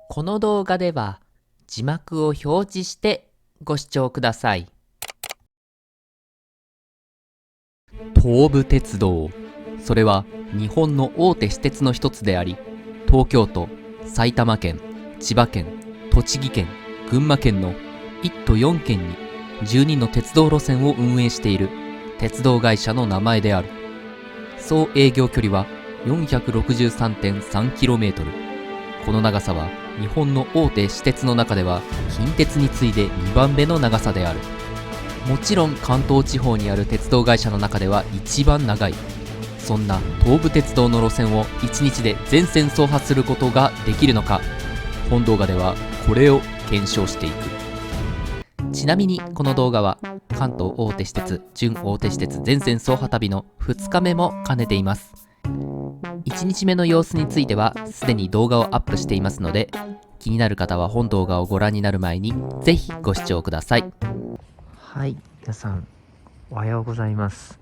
この動画では字幕を表示してご視聴ください。東武鉄道、それは日本の大手私鉄の一つであり、東京都、埼玉県、千葉県、栃木県、群馬県の1都4県に12の鉄道路線を運営している鉄道会社の名前である。総営業距離は 463.3km。この長さは日本の大手私鉄の中では近鉄に次いで2番目の長さである。もちろん関東地方にある鉄道会社の中では一番長い。そんな東武鉄道の路線を1日で全線走破することができるのか、本動画ではこれを検証していく。ちなみにこの動画は関東大手私鉄、準大手私鉄全線走破旅の2日目も兼ねています。1日目の様子についてはすでに動画をアップしていますので、気になる方は本動画をご覧になる前にぜひご視聴ください。はい、皆さんおはようございます。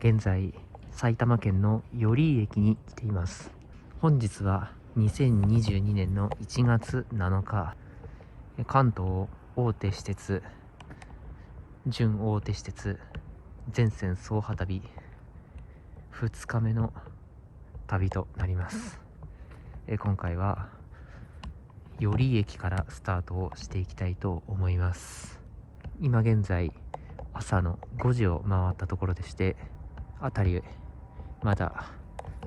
現在埼玉県の寄居駅に来ています。本日は2022年の1月7日、関東大手私鉄、準大手私鉄全線走破旅2日目の旅となります。今回は寄居駅からスタートをしていきたいと思います。今現在朝の5時を回ったところでして、辺りまだ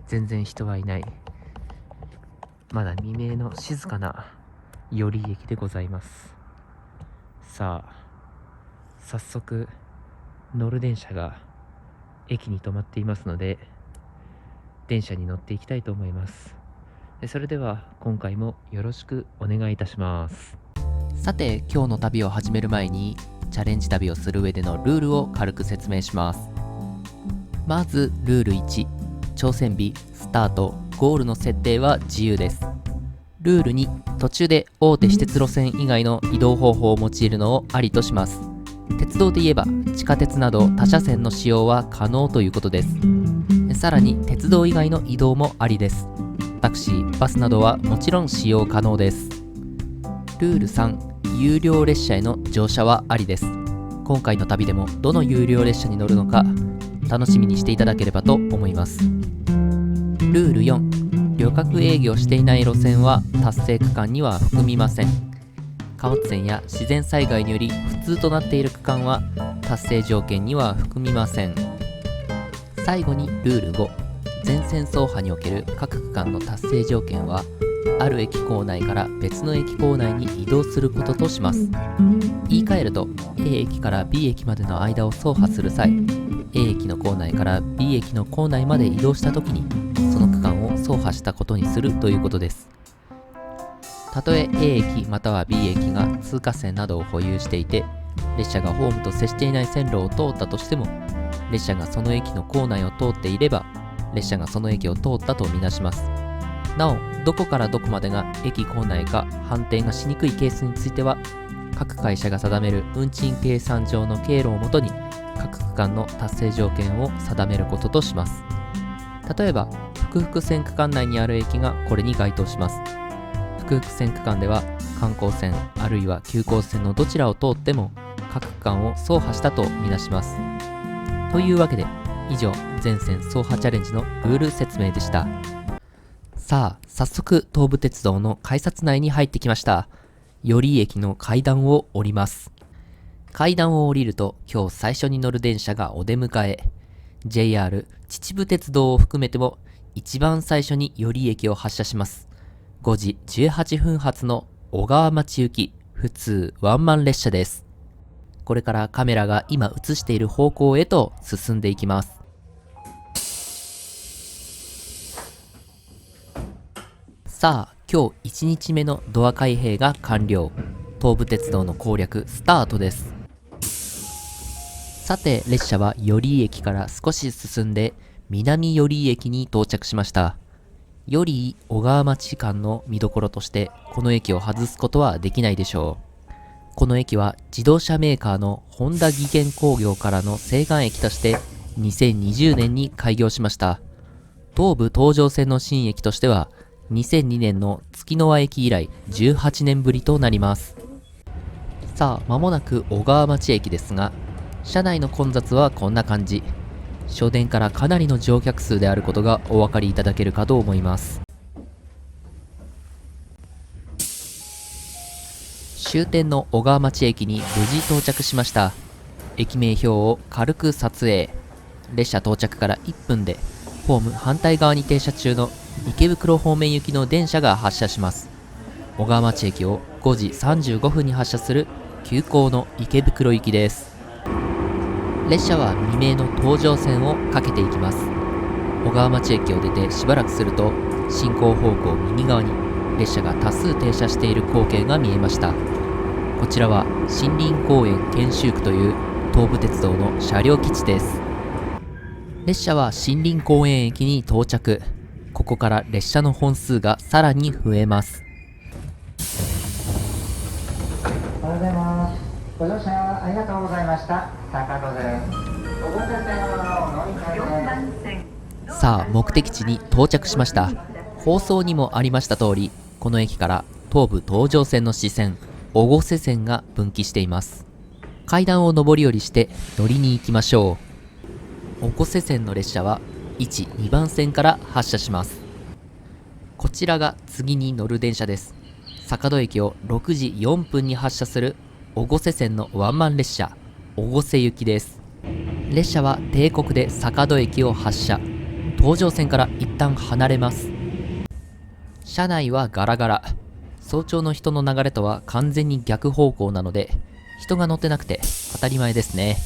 全然人はいない、まだ未明の静かな寄居駅でございます。さあ、早速乗る電車が駅に止まっていますので、電車に乗っていきたいと思います。それでは今回もよろしくお願いいたします。さて、今日の旅を始める前にチャレンジ旅をする上でのルールを軽く説明します。まずルール1、挑戦日、スタート、ゴールの設定は自由です。ルール2、途中で大手私鉄路線以外の移動方法を用いるのをありとします。鉄道で言えば地下鉄など他車線の使用は可能ということです。さらに鉄道以外の移動もありです。タクシー、バスなどはもちろん使用可能です。ルール3、有料列車への乗車はありです。今回の旅でもどの有料列車に乗るのか楽しみにしていただければと思います。ルール4、旅客営業していない路線は達成区間には含みません。貨物線や自然災害により不通となっている区間は達成条件には含みません。最後にルール5、全線走破における各区間の達成条件はある駅構内から別の駅構内に移動することとします。言い換えると A 駅から B 駅までの間を走破する際、A 駅の構内から B 駅の構内まで移動したときにその区間を走破したことにするということです。たとえ A 駅または B 駅が通過線などを保有していて、列車がホームと接していない線路を通ったとしても、列車がその駅の構内を通っていれば列車がその駅を通ったとみなします。なお、どこからどこまでが駅構内か判定がしにくいケースについては、各会社が定める運賃計算上の経路をもとに各区間の達成条件を定めることとします。例えば複々線区間内にある駅がこれに該当します。複々線区間では観光線あるいは急行線のどちらを通っても各区間を走破したとみなします。というわけで以上、全線走破チャレンジのルール説明でした。さあ、早速東武鉄道の改札内に入ってきました。寄居駅の階段を降ります。階段を降りると今日最初に乗る電車がお出迎え。 JR 秩父鉄道を含めても一番最初に寄居駅を発車します。5時18分発の小川町行き普通ワンマン列車です。これからカメラが今映している方向へと進んでいきます。さあ、今日1日目のドア開閉が完了。東武鉄道の攻略スタートです。さて、列車は寄居駅から少し進んで南寄居駅に到着しました。寄居小川町間の見どころとしてこの駅を外すことはできないでしょう。この駅は自動車メーカーのホンダ技研工業からの青函駅として2020年に開業しました。東武東上線の新駅としては2002年の月の輪駅以来18年ぶりとなります。さあ、間もなく小川町駅ですが、車内の混雑はこんな感じ。終電からかなりの乗客数であることがお分かりいただけるかと思います。終点の小川町駅に無事到着しました。駅名標を軽く撮影。列車到着から1分でホーム反対側に停車中の池袋方面行きの電車が発車します。小川町駅を5時35分に発車する急行の池袋行きです。列車は未明の東上線をかけていきます。小川町駅を出てしばらくすると、進行方向右側に列車が多数停車している光景が見えました。こちらは森林公園研修区という東武鉄道の車両基地です。列車は森林公園駅に到着。ここから列車の本数がさらに増えます。おはようございます。ご乗車ありがとうございました。坂戸です。小野線はお乗り換えです。さあ、目的地に到着しました。放送にもありました通り、この駅から東武東上線の支線、越生線が分岐しています。階段を上り下りして乗りに行きましょう。越生線の列車は1、2番線から発車します。こちらが次に乗る電車です。坂戸駅を6時4分に発車する越生線のワンマン列車、越生行きです。列車は定刻で坂戸駅を発車。東上線から一旦離れます。車内はガラガラ。早朝の人の流れとは完全に逆方向なので、人が乗ってなくて当たり前ですね。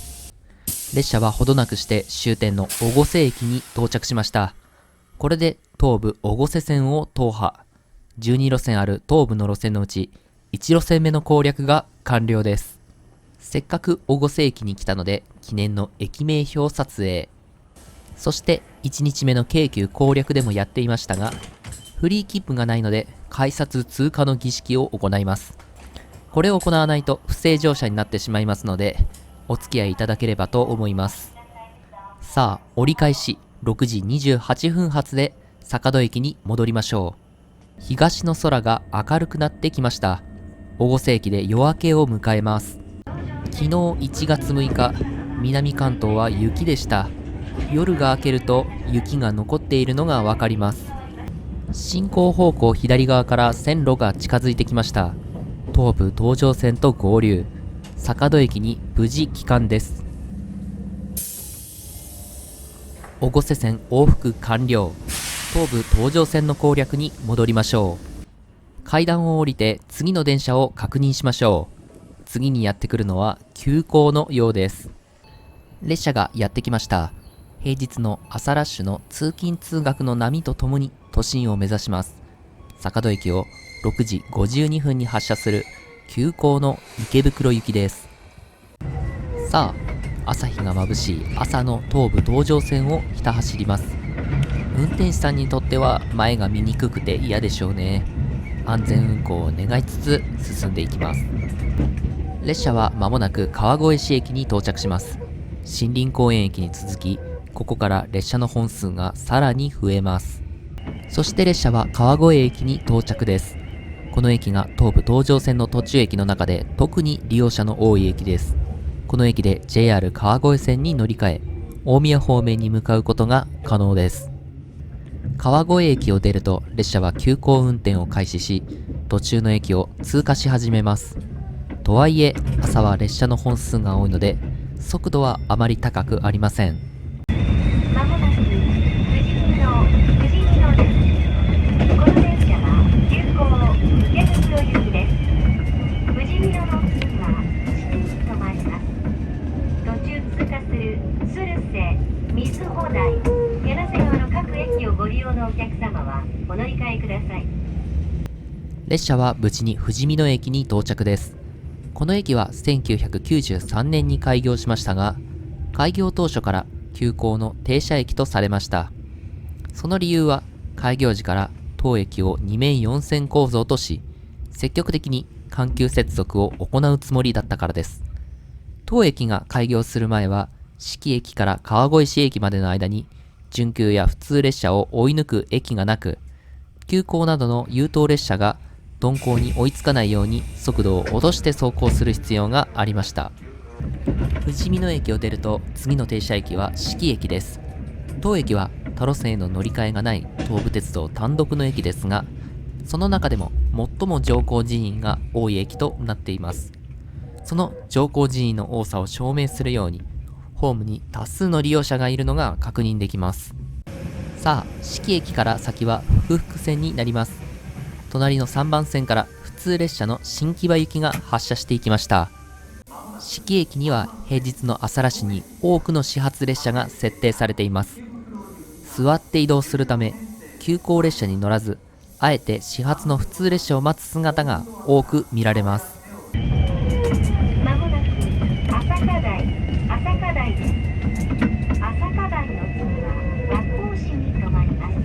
列車はほどなくして終点の越生駅に到着しました。これで東武越生線を踏破。12路線ある東武の路線のうち1路線目の攻略が完了です。せっかく越生駅に来たので記念の駅名標撮影。そして1日目の京急攻略でもやっていましたが、フリー切符がないので改札通過の儀式を行います。これを行わないと不正乗車になってしまいますので、お付き合いいただければと思います。さあ、折り返し6時28分発で坂戸駅に戻りましょう。東の空が明るくなってきました。越生駅で夜明けを迎えます。昨日1月6日、南関東は雪でした。夜が明けると雪が残っているのがわかります。進行方向左側から線路が近づいてきました。東武東上線と合流。坂戸駅に無事帰還です。越生線往復完了。東武東上線の攻略に戻りましょう。階段を降りて次の電車を確認しましょう。次にやってくるのは急行のようです。列車がやってきました。平日の朝ラッシュの通勤通学の波とともに都心を目指します。坂戸駅を6時52分に発車する急行の池袋行きです。さあ、朝日が眩しい朝の東武東上線をひた走ります。運転手さんにとっては前が見にくくて嫌でしょうね。安全運行を願いつつ進んでいきます。列車は間もなく川越市駅に到着します。森林公園駅に続き、ここから列車の本数がさらに増えます。そして列車は川越駅に到着です。この駅が東武東上線の途中駅の中で特に利用者の多い駅です。この駅で JR 川越線に乗り換え、大宮方面に向かうことが可能です。川越駅を出ると列車は急行運転を開始し、途中の駅を通過し始めます。とはいえ、朝は列車の本数が多いので、速度はあまり高くありません。まもなく富士見野です。この電車は急行池袋行きです。富士見野の次は市に停まります。途中通過する鶴瀬、水穂台、柳瀬川の各駅をご利用のお客様はお乗り換えください。列車は無事に富士見野駅に到着です。この駅は1993年に開業しましたが、開業当初から急行の停車駅とされました。その理由は、開業時から当駅を2面4線構造とし、積極的に緩急接続を行うつもりだったからです。当駅が開業する前は、志木駅から川越市駅までの間に、準急や普通列車を追い抜く駅がなく、急行などの優等列車が鈍行に追いつかないように速度を落として走行する必要がありました。富士見野駅を出ると次の停車駅は志木駅です。当駅は他路線への乗り換えがない東武鉄道単独の駅ですが、その中でも最も乗降人員が多い駅となっています。その乗降人員の多さを証明するように、ホームに多数の利用者がいるのが確認できます。さあ、志木駅から先は福々線になります。隣の3番線から普通列車の新木場行きが発車していきました。志木駅には平日の朝ラッシュに多くの始発列車が設定されています。座って移動するため、急行列車に乗らず、あえて始発の普通列車を待つ姿が多く見られます。まもなく朝霞台です。朝霞台の次は和光市に停まります。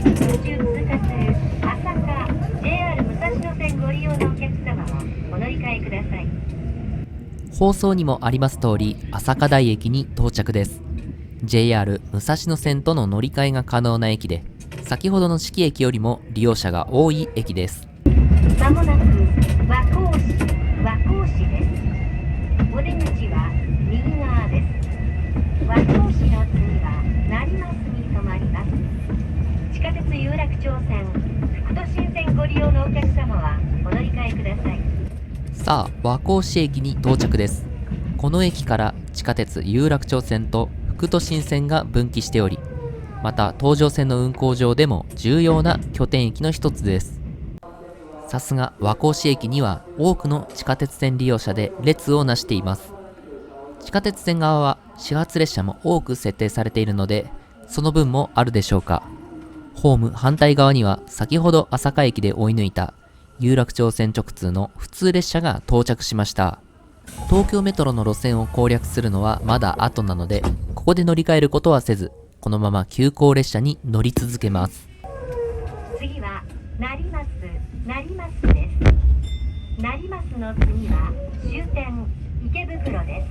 途中通過する朝霞 JR 武蔵野線ご利用のお客様はお乗り換えください。放送にもあります通り、朝霞台駅に到着です。JR 武蔵野線との乗り換えが可能な駅で、先ほどの志木駅よりも利用者が多い駅です。まもなく和光市です。お出口は右側です。和光市の次は成増に停まります。地下鉄有楽町線、副都心線ご利用のお客様はお乗り換えください。さあ、和光市駅に到着です。この駅から地下鉄有楽町線と副都心線が分岐しており、また東上線の運行上でも重要な拠点駅の一つです。さすが和光市駅には多くの地下鉄線利用者で列をなしています。地下鉄線側は始発列車も多く設定されているので、その分もあるでしょうか。ホーム反対側には先ほど朝霞駅で追い抜いた有楽町線直通の普通列車が到着しました。東京メトロの路線を攻略するのはまだ後なので、ここで乗り換えることはせず、このまま急行列車に乗り続けます。次は成増です。成増の次は終点池袋です。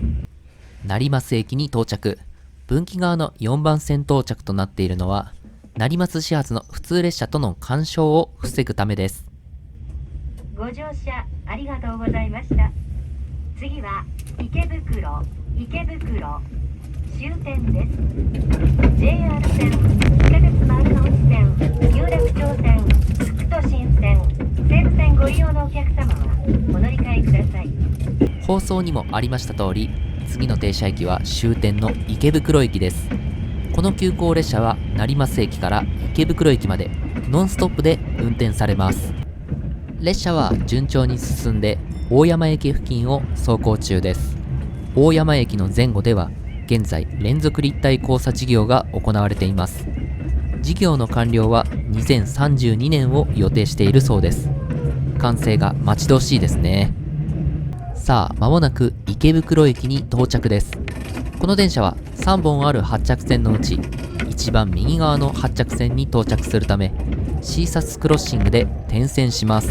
成増駅に到着。分岐側の4番線到着となっているのは、成増始発の普通列車との干渉を防ぐためです。ご乗車ありがとうございました。次は池袋終点です。 JR 線、地下鉄丸の内線、有楽町線、副都心線、西武線ご利用のお客様はお乗り換えください。放送にもありました通り、次の停車駅は終点の池袋駅です。この急行列車は成増駅から池袋駅までノンストップで運転されます。列車は順調に進んで大山駅付近を走行中です。大山駅の前後では現在連続立体交差事業が行われています。事業の完了は2032年を予定しているそうです。完成が待ち遠しいですね。さあ、間もなく池袋駅に到着です。この電車は3本ある発着線のうち一番右側の発着線に到着するため、シーサスクロッシングで転線します。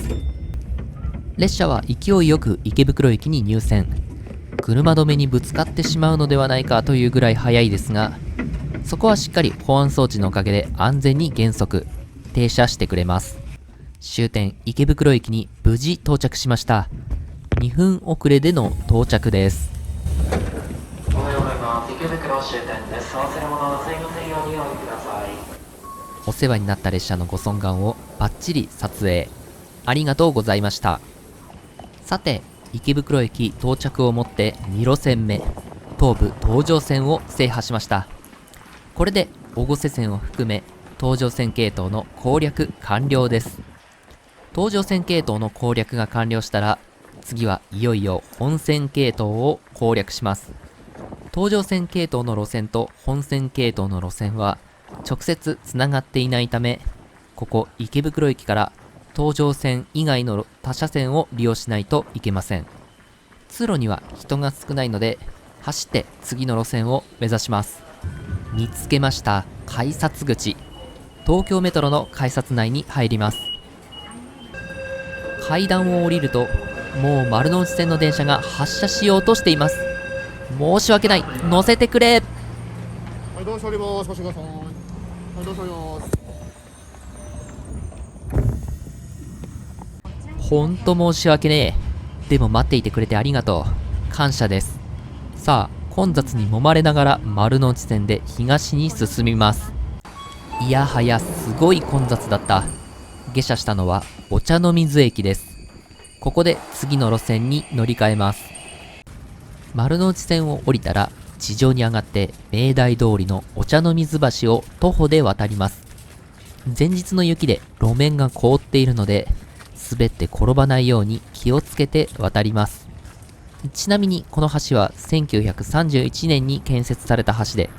列車は勢いよく池袋駅に入線。車止めにぶつかってしまうのではないかというぐらい速いですが、そこはしっかり保安装置のおかげで安全に減速、停車してくれます。終点池袋駅に無事到着しました。2分遅れでの到着です。おはようございます。池袋終点です。お忘れ物をなさいませんようにお願いください。お世話になった列車のご尊顔をバッチリ撮影。ありがとうございました。さて、池袋駅到着をもって2路線目、東武東上線を制覇しました。これで越生線を含め東上線系統の攻略完了です。東上線系統の攻略が完了したら、次はいよいよ本線系統を攻略します。東上線系統の路線と本線系統の路線は直接つながっていないため、ここ池袋駅から東上線以外の他車線を利用しないといけません。通路には人が少ないので、走って次の路線を目指します。見つけました。改札口。東京メトロの改札内に入ります。階段を降りると、もう丸の内線の電車が発車しようとしています。申し訳ない。乗せてくれ。はい、どうしております。貸してください。はい、どうしております。ほんと申し訳ねえ。でも待っていてくれてありがとう。感謝です。さあ、混雑に揉まれながら丸の内線で東に進みます。いやはやすごい混雑だった。下車したのはお茶の水駅です。ここで次の路線に乗り換えます。丸の内線を降りたら地上に上がって明大通りのお茶の水橋を徒歩で渡ります。前日の雪で路面が凍っているので滑って転ばないように気をつけて渡ります。ちなみにこの橋は1931年に建設された橋で、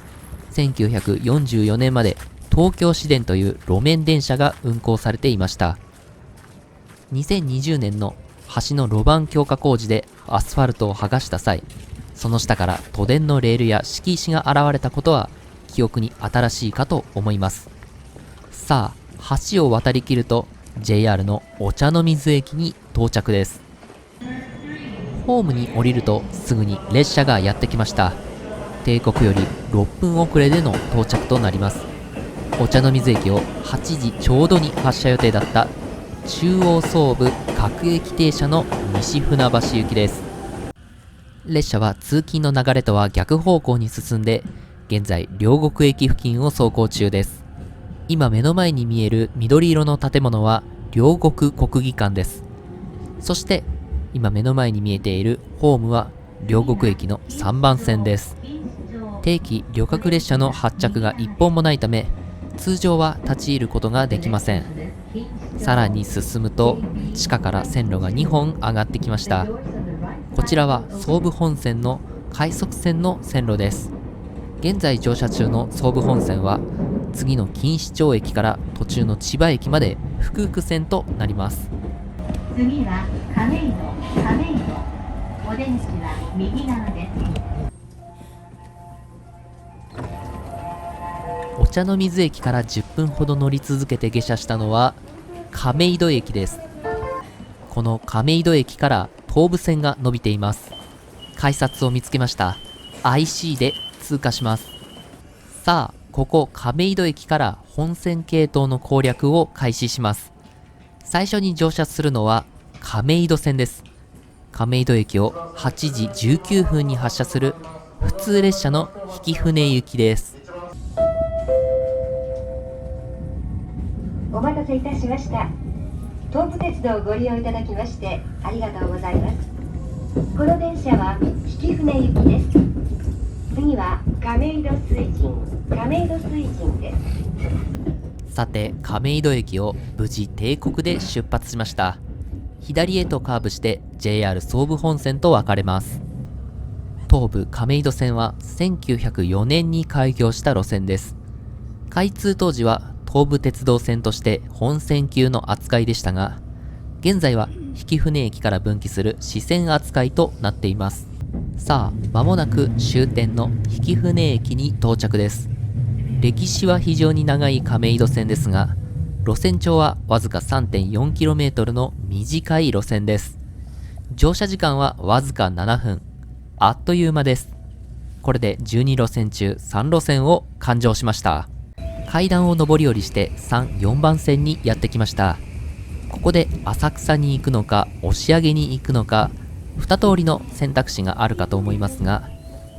1944年まで東京市電という路面電車が運行されていました。2020年の橋の路盤強化工事でアスファルトを剥がした際、その下から都電のレールや敷石が現れたことは記憶に新しいかと思います。さあ、橋を渡りきると JR のお茶の水駅に到着です。ホームに降りるとすぐに列車がやってきました。定刻より6分遅れでの到着となります。お茶の水駅を8時ちょうどに発車予定だった中央総武各駅停車の西船橋行きです。列車は通勤の流れとは逆方向に進んで、現在両国駅付近を走行中です。今目の前に見える緑色の建物は両国国技館です。そして今目の前に見えているホームは両国駅の3番線です。定期旅客列車の発着が1本もないため、通常は立ち入ることができません。さらに進むと地下から線路が2本上がってきました。こちらは総武本線の快速線の線路です。現在乗車中の総武本線は次の錦糸町駅から途中の千葉駅まで複々線となります。次は亀戸。お出口は右側です。お茶の水駅から10分ほど乗り続けて下車したのは亀戸駅です。この亀戸駅から東武線が伸びています。改札を見つけました。 IC で通過します。さあ、ここ亀戸駅から本線系統の攻略を開始します。最初に乗車するのは亀戸線です。亀戸駅を8時19分に発車する普通列車の曳舟行きです。お待たせいたしました。東武鉄道をご利用いただきましてありがとうございます。この電車は曳舟行きです。次は亀戸水神です。さて、亀戸駅を無事定刻で出発しました。左へとカーブして JR 総武本線と分かれます。東武亀戸線は1904年に開業した路線です。開通当時は東武鉄道線として本線級の扱いでしたが、現在は曳舟駅から分岐する支線扱いとなっています。さあ、間もなく終点の曳舟駅に到着です。歴史は非常に長い亀戸線ですが、路線長はわずか 3.4km の短い路線です。乗車時間はわずか7分。あっという間です。これで12路線中3路線を完乗しました。階段を上り下りして3、4番線にやってきました。ここで浅草に行くのか押上に行くのか2通りの選択肢があるかと思いますが、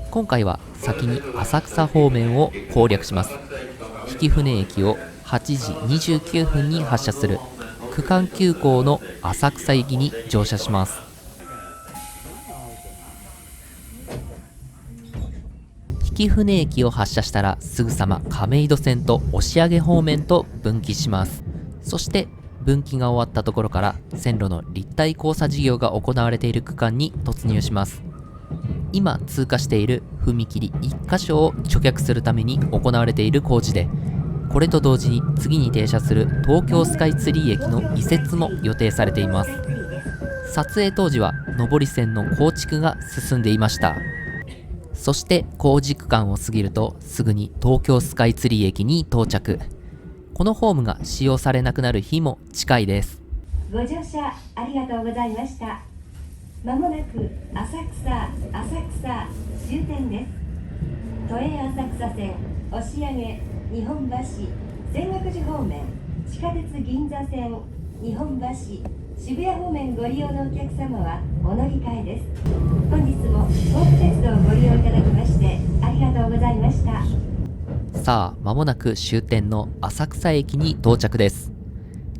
今回は先に浅草方面を攻略します。曳舟駅を8時29分に発車する区間急行の浅草行きに乗車します。曳舟駅を発車したらすぐさま亀戸線と押上方面と分岐します。そして分岐が終わったところから線路の立体交差事業が行われている区間に突入します。今通過している踏切1箇所を除却するために行われている工事で、これと同時に次に停車する東京スカイツリー駅の移設も予定されています。撮影当時は上り線の構築が進んでいました。そして工事区間を過ぎるとすぐに東京スカイツリー駅に到着。このホームが使用されなくなる日も近いです。ご乗車ありがとうございました。まもなく浅草終点です。都営浅草線、押上、日本橋、泉岳寺方面、地下鉄銀座線、日本橋、渋谷方面ご利用のお客様はお乗り換えです。本日も東武鉄道をご利用いただきましてありがとうございました。さあ、間もなく終点の浅草駅に到着です。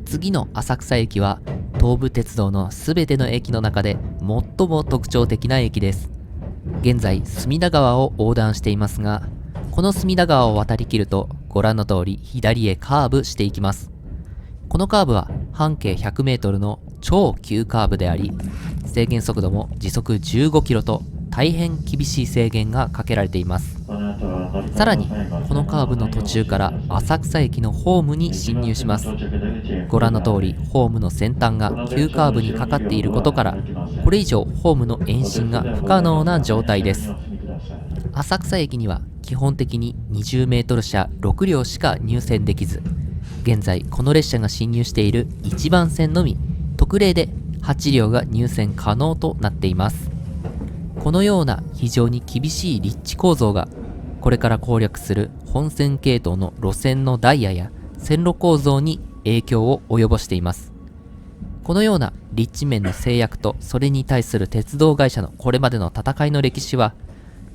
次の浅草駅は東武鉄道のすべての駅の中で最も特徴的な駅です。現在、隅田川を横断していますが、この隅田川を渡りきるとご覧の通り左へカーブしていきます。このカーブは半径100メートルの超急カーブであり、制限速度も時速15キロと大変厳しい制限がかけられています。さらにこのカーブの途中から浅草駅のホームに進入します。ご覧の通りホームの先端が急カーブにかかっていることから、これ以上ホームの延伸が不可能な状態です。浅草駅には基本的に20メートル車6両しか入線できず、現在この列車が進入している1番線のみ特例で8両が入線可能となっています。このような非常に厳しい立地構造がこれから攻略する本線系統の路線のダイヤや線路構造に影響を及ぼしています。このような立地面の制約とそれに対する鉄道会社のこれまでの戦いの歴史は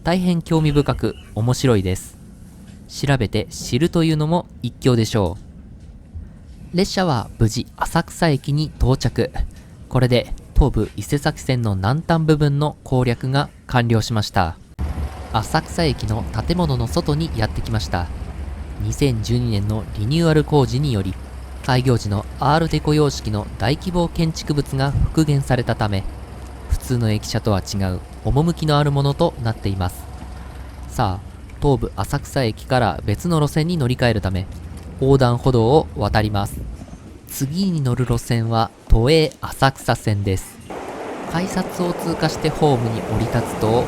大変興味深く面白いです。調べて知るというのも一興でしょう。列車は無事浅草駅に到着。これで東武伊勢崎線の南端部分の攻略が完了しました。浅草駅の建物の外にやってきました。2012年のリニューアル工事により開業時のアールデコ様式の大規模建築物が復元されたため、普通の駅舎とは違う趣のあるものとなっています。さあ、東武浅草駅から別の路線に乗り換えるため横断歩道を渡ります。次に乗る路線は都営浅草線です。改札を通過してホームに降り立つと、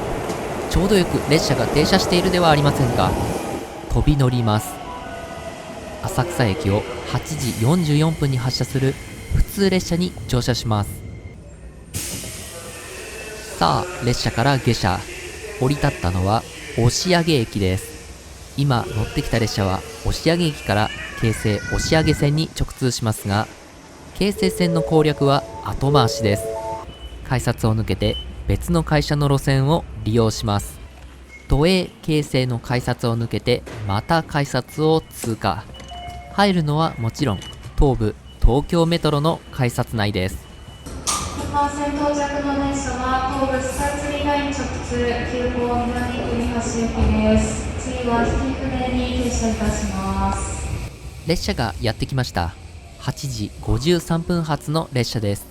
ちょうどよく列車が停車しているではありませんか。飛び乗ります。浅草駅を8時44分に発車する普通列車に乗車します。さあ、列車から下車。降り立ったのは押上駅です。今乗ってきた列車は押上駅から京成押上線に直通しますが、京成線の攻略は後回しです。改札を抜けて別の会社の路線を利用します。都営京成の改札を抜けてまた改札を通過。入るのはもちろん東武東京メトロの改札内です。2番線到着の列車は東武スカイツリーライン直通急行南国橋行きです。次は引舟に停車いたします。列車がやってきました。8時53分発の列車です。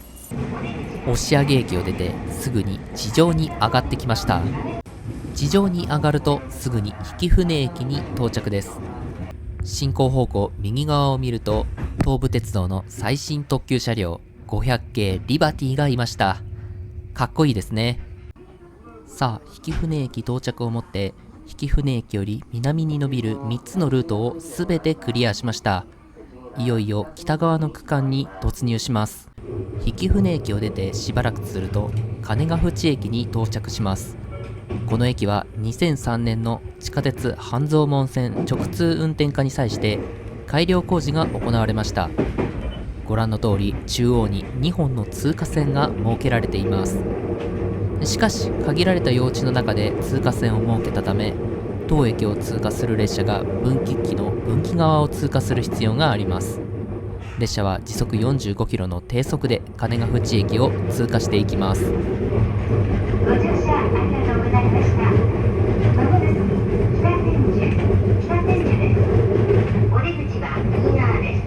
押上駅を出てすぐに地上に上がってきました。地上に上がるとすぐに曳舟駅に到着です。進行方向右側を見ると東武鉄道の最新特急車両500系リバティがいました。かっこいいですね。さあ、曳舟駅到着をもって曳舟駅より南に伸びる3つのルートをすべてクリアしました。いよいよ北側の区間に突入します。曳舟駅を出てしばらくすると金ヶ淵駅に到着します。この駅は2003年の地下鉄半蔵門線直通運転化に際して改良工事が行われました。ご覧の通り中央に2本の通過線が設けられています。しかし限られた用地の中で通過線を設けたため、当駅を通過する列車が分岐器の分岐側を通過する必要があります。列車は時速45キロの低速で金ヶ淵駅を通過していきます。ご乗車ありがとうございました。まもなく北千住です。お出口は右側です。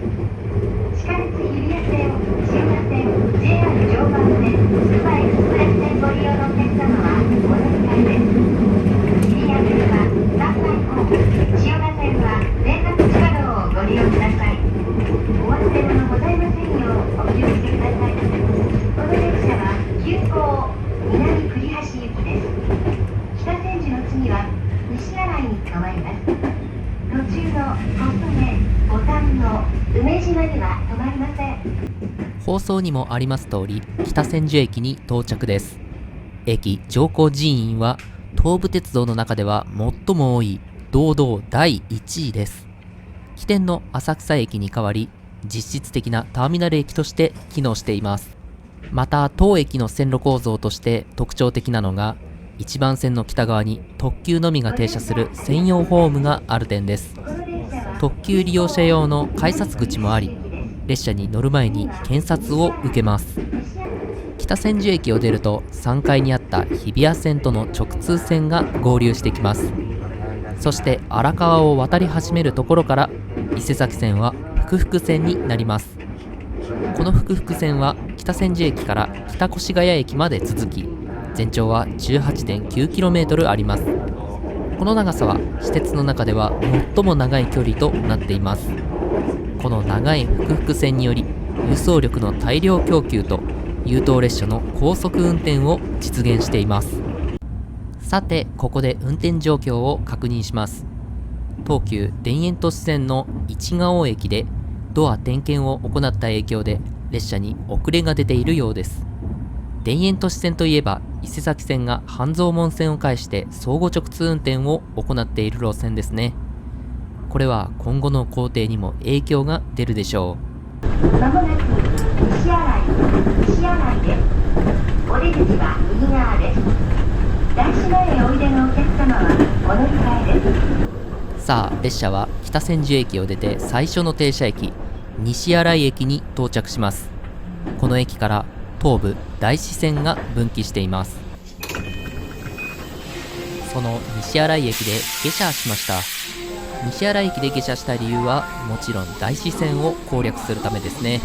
地下鉄日比谷線、千葉線、JR 常磐線、つくばエクスプレス線ご利用のお客様はお乗り換えです。日比谷線は3枚ホーム、千葉線は連絡地下道をご利用ください。お忘れ物ございませんようお気をつけください。この列車は急行南栗橋行きです。北千住の次は西新井に停まります。途中の小曽根、五反の梅島には止まりません。放送にもあります通り北千住駅に到着です。駅乗降人員は東武鉄道の中では最も多い堂々第1位です。起点の浅草駅に代わり実質的なターミナル駅として機能しています。また当駅の線路構造として特徴的なのが、1番線の北側に特急のみが停車する専用ホームがある点です。特急利用者用の改札口もあり、列車に乗る前に検察を受けます。北千住駅を出ると3階にあった日比谷線との直通線が合流してきます。そして荒川を渡り始めるところから伊勢崎線は複々線になります。この複々線は北千住駅から北越谷駅まで続き、全長は 18.9km あります。この長さは私鉄の中では最も長い距離となっています。この長い複々線により輸送力の大量供給と優等列車の高速運転を実現しています。さてここで運転状況を確認します。東急田園都市線の市が尾駅でドア点検を行った影響で列車に遅れが出ているようです。田園都市線といえば伊勢崎線が半蔵門線を介して相互直通運転を行っている路線ですね。これは今後の工程にも影響が出るでしょまもなく西新井です。お出口は右側です。大師前へおいでのお客様はお乗り換えです。う。さあ列車は北千住駅を出て最初の停車駅西新井駅に到着します。この駅から東武大師線が分岐しています。その西新井駅で下車しました。西新井駅で下車した理由はもちろん大師線を攻略するためですね。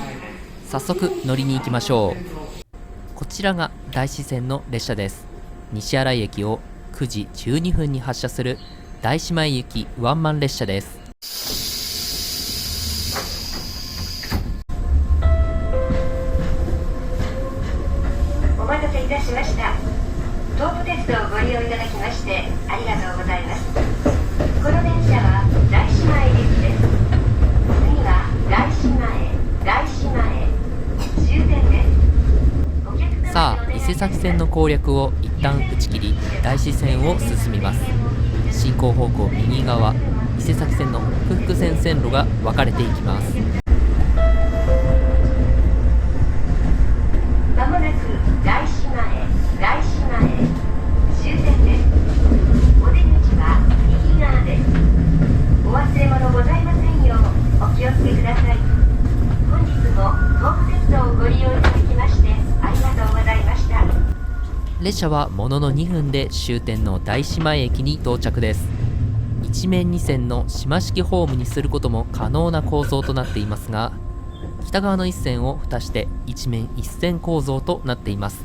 早速乗りに行きましょう。こちらが大師線の列車です。西新井駅を9時12分に発車する大師前行きワンマン列車です。お待たせいたしました。東武鉄道をご利用いただきましてありがとうございます。この電車は大師前駅です。次は大師前終点です。さあ伊勢崎線の攻略を一旦打ち切り大師線を進みます。進行方向右側伊勢崎線の複々線線路が分かれていきます。まもなく大師前終点です。お出口は右側です。お忘れ物ございませんようお気をつけください。本日も東武鉄道をご利用いただきましてありがとうございました。列車はものの2分で終点の大師前駅に到着です。一面2線の島式ホームにすることも可能な構造となっていますが、北側の1線を蓋して一面1線構造となっています。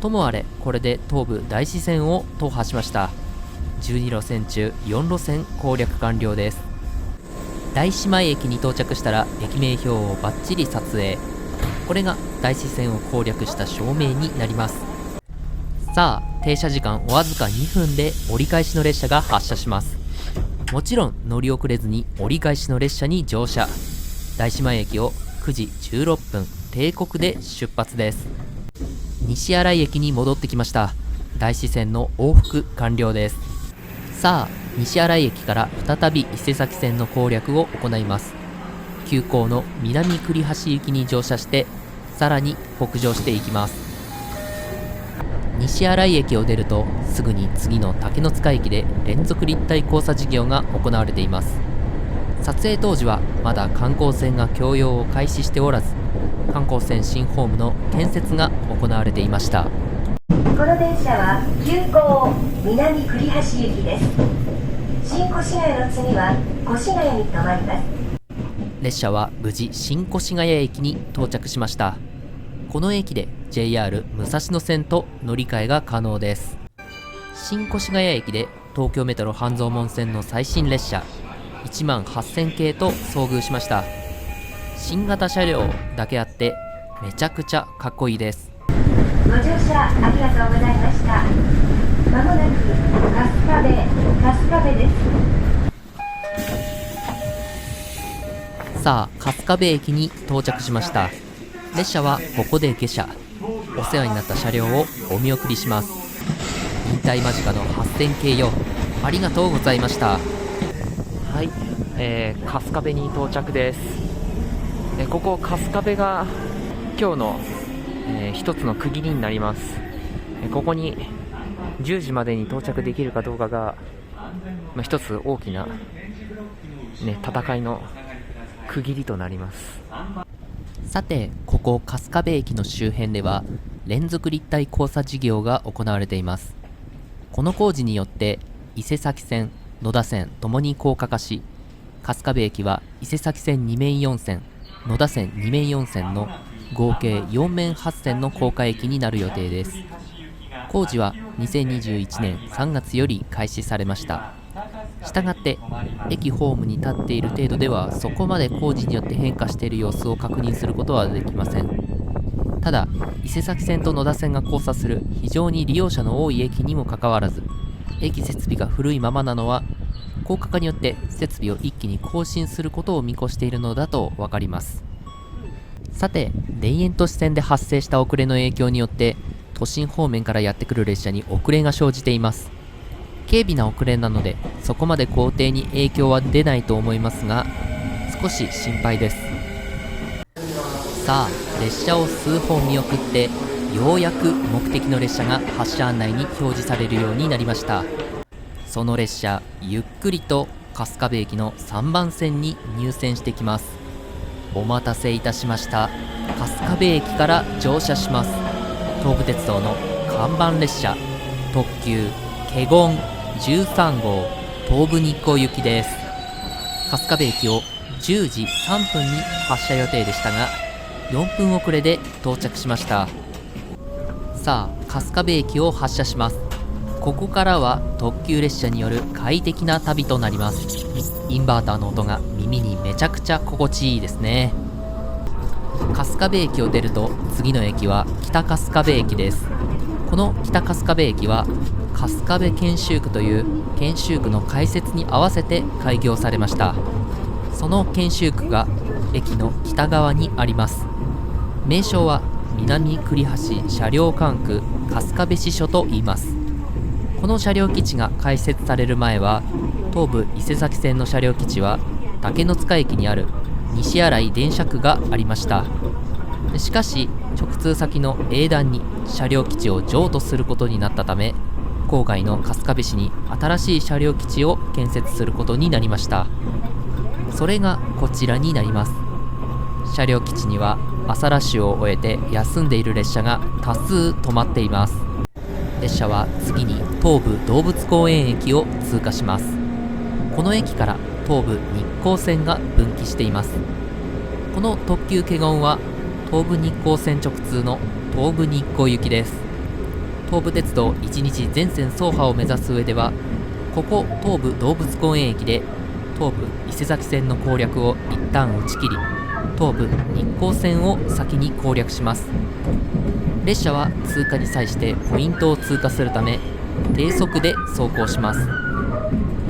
ともあれこれで東武大師線を踏破しました。12路線中4路線攻略完了です。大師前駅に到着したら駅名標をバッチリ撮影。これが大師線を攻略した証明になります。さあ停車時間わずか2分で折り返しの列車が発車します。もちろん乗り遅れずに折り返しの列車に乗車。大師前駅を9時16分定刻で出発です。西新井駅に戻ってきました。大師線の往復完了です。さあ西新井駅から再び伊勢崎線の攻略を行います。急行の南栗橋行きに乗車してさらに北上していきます。西新井駅を出るとすぐに次の竹ノ塚駅で連続立体交差事業が行われています。撮影当時はまだ観光船が供用を開始しておらず、観光船新ホームの建設が行われていました。この電車は急行南栗橋行きです。新越谷の次は越谷に停まります。列車は無事新越谷駅に到着しました。この駅で JR 武蔵野線と乗り換えが可能です。新越谷駅で東京メトロ半蔵門線の最新列車1万8000系と遭遇しました。新型車両だけあってめちゃくちゃかっこいいです。ご乗車ありがとうございました。まもなく春日部です。さあ春日部駅に到着しました。列車はここで下車。お世話になった車両をお見送りします。引退間近の8000系よ、ありがとうございました。はい、春日部に到着です。ここ春日部が今日の、一つの区切りになります。ここに10時までに到着できるかどうかが、一つ大きな、戦いの区切りとなります。さて、ここ春日部駅の周辺では連続立体交差事業が行われています。この工事によって伊勢崎線、野田線ともに高架化し、春日部駅は伊勢崎線2面4線、野田線2面4線の合計4面8線の高架駅になる予定です。工事は2021年3月より開始されました。したがって駅ホームに立っている程度ではそこまで工事によって変化している様子を確認することはできません。ただ伊勢崎線と野田線が交差する非常に利用者の多い駅にもかかわらず、駅設備が古いままなのは高架化によって設備を一気に更新することを見越しているのだと分かります。さて、田園都市線で発生した遅れの影響によって都心方面からやってくる列車に遅れが生じています。軽微な遅れなのでそこまで工程に影響は出ないと思いますが、少し心配です。さあ、列車を数本見送ってようやく目的の列車が発車案内に表示されるようになりました。その列車、ゆっくりと春日部駅の3番線に入線してきます。お待たせいたしました。春日部駅から乗車します。東武鉄道の看板列車、特急華厳13号東武日光行きです。春日部駅を10時3分に発車予定でしたが、4分遅れで到着しました。さあ、春日部駅を発車します。ここからは特急列車による快適な旅となります。インバーターの音が耳にめちゃくちゃ心地いいですね。春日部駅を出ると次の駅は北春日部駅です。この北春日部駅は春日部研修区という研修区の開設に合わせて開業されました。その研修区が駅の北側にあります。名称は南栗橋車両管区春日部支所と言います。この車両基地が開設される前は、東武伊勢崎線の車両基地は竹ノ塚駅にある西新井電車区がありました。しかし直通先の営団に車両基地を譲渡することになったため、郊外の春日部市に新しい車両基地を建設することになりました。それがこちらになります。車両基地には朝ラッシュを終えて休んでいる列車が多数止まっています。列車は次に東武動物公園駅を通過します。この駅から東武日光線が分岐しています。この特急華厳は東武日光線直通の東武日光行きです。東武鉄道1日全線走破を目指す上では、ここ東武動物公園駅で東武伊勢崎線の攻略を一旦打ち切り、東武日光線を先に攻略します。列車は通過に際してポイントを通過するため低速で走行します。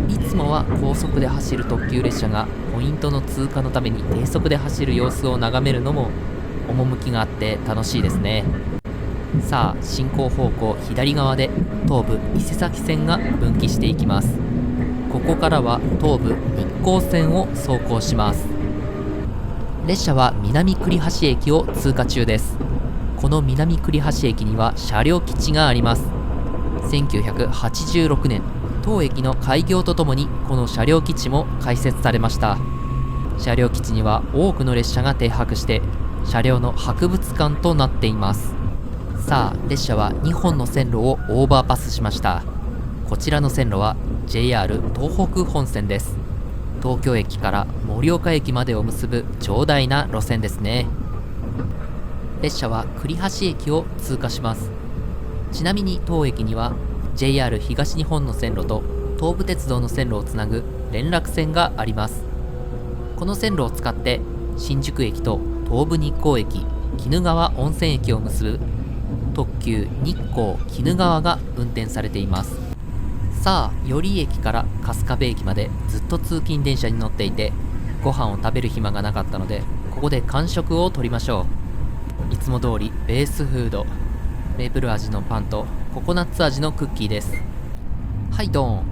いつもは高速で走る特急列車がポイントの通過のために低速で走る様子を眺めるのも趣があって楽しいですね。さあ、進行方向左側で東武伊勢崎線が分岐していきます。ここからは東武日光線を走行します。列車は南栗橋駅を通過中です。この南栗橋駅には車両基地があります。1986年、当駅の開業とともにこの車両基地も開設されました。車両基地には多くの列車が停泊して車両の博物館となっています。さあ、列車は2本の線路をオーバーパスしました。こちらの線路は JR 東北本線です。東京駅から盛岡駅までを結ぶ長大な路線ですね。列車は栗橋駅を通過します。ちなみに当駅には JR 東日本の線路と東武鉄道の線路をつなぐ連絡線があります。この線路を使って新宿駅と東武日光駅、鬼怒川温泉駅を結ぶ特急日光鬼怒川が運転されています。さあ、寄居駅から春日部駅までずっと通勤電車に乗っていて、ご飯を食べる暇がなかったので、ここで間食を取りましょう。いつも通りベースフード、メープル味のパンとココナッツ味のクッキーです。はい、ドーン。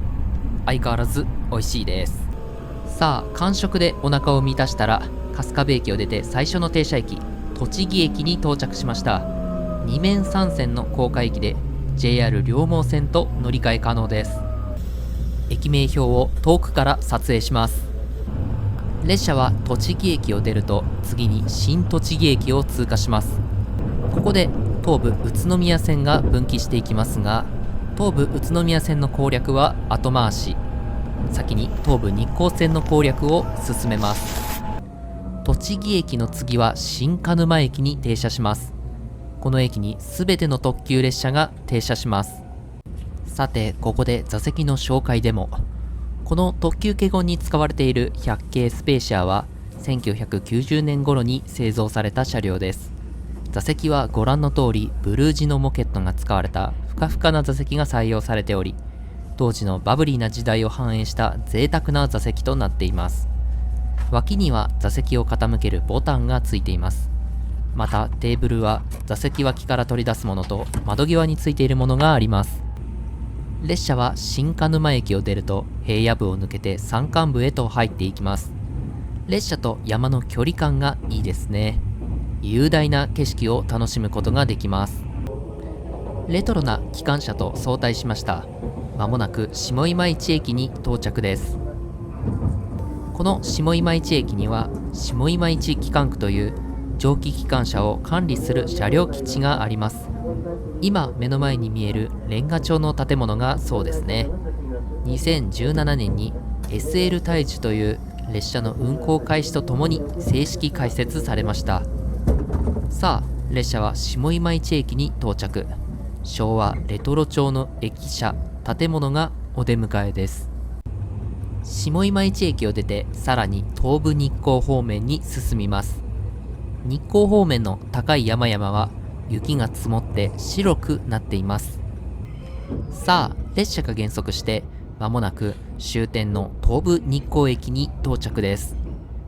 相変わらず美味しいです。さあ、間食でお腹を満たしたら春日部駅を出て最初の停車駅、栃木駅に到着しました。2面3線の高架駅で JR 両毛線と乗り換え可能です。駅名標を遠くから撮影します。列車は栃木駅を出ると次に新栃木駅を通過します。ここで東武宇都宮線が分岐していきますが、東武宇都宮線の攻略は後回し。先に東武日光線の攻略を進めます。栃木駅の次は新鹿沼駅に停車します。この駅に全ての特急列車が停車します。さて、ここで座席の紹介でも。この特急華厳に使われている100系スペーシアは1990年頃に製造された車両です。座席はご覧の通りブルー地のモケットが使われたふかふかな座席が採用されており、当時のバブリーな時代を反映した贅沢な座席となっています。脇には座席を傾けるボタンがついています。またテーブルは座席脇から取り出すものと窓際についているものがあります。列車は新鹿沼駅を出ると平野部を抜けて山間部へと入っていきます。列車と山の距離感がいいですね。雄大な景色を楽しむことができます。レトロな機関車と相対しました。まもなく下今市駅に到着です。この下今市駅には下今市機関区という蒸気機関車を管理する車両基地があります。今目の前に見えるレンガ調の建物がそうですね。2017年に SL 大樹という列車の運行開始とともに正式開設されました。さあ、列車は下今市駅に到着。昭和レトロ調の駅舎、建物がお出迎えです。下今市駅を出てさらに東武日光方面に進みます。日光方面の高い山々は雪が積もって白くなっています。さあ、列車が減速してまもなく終点の東武日光駅に到着です。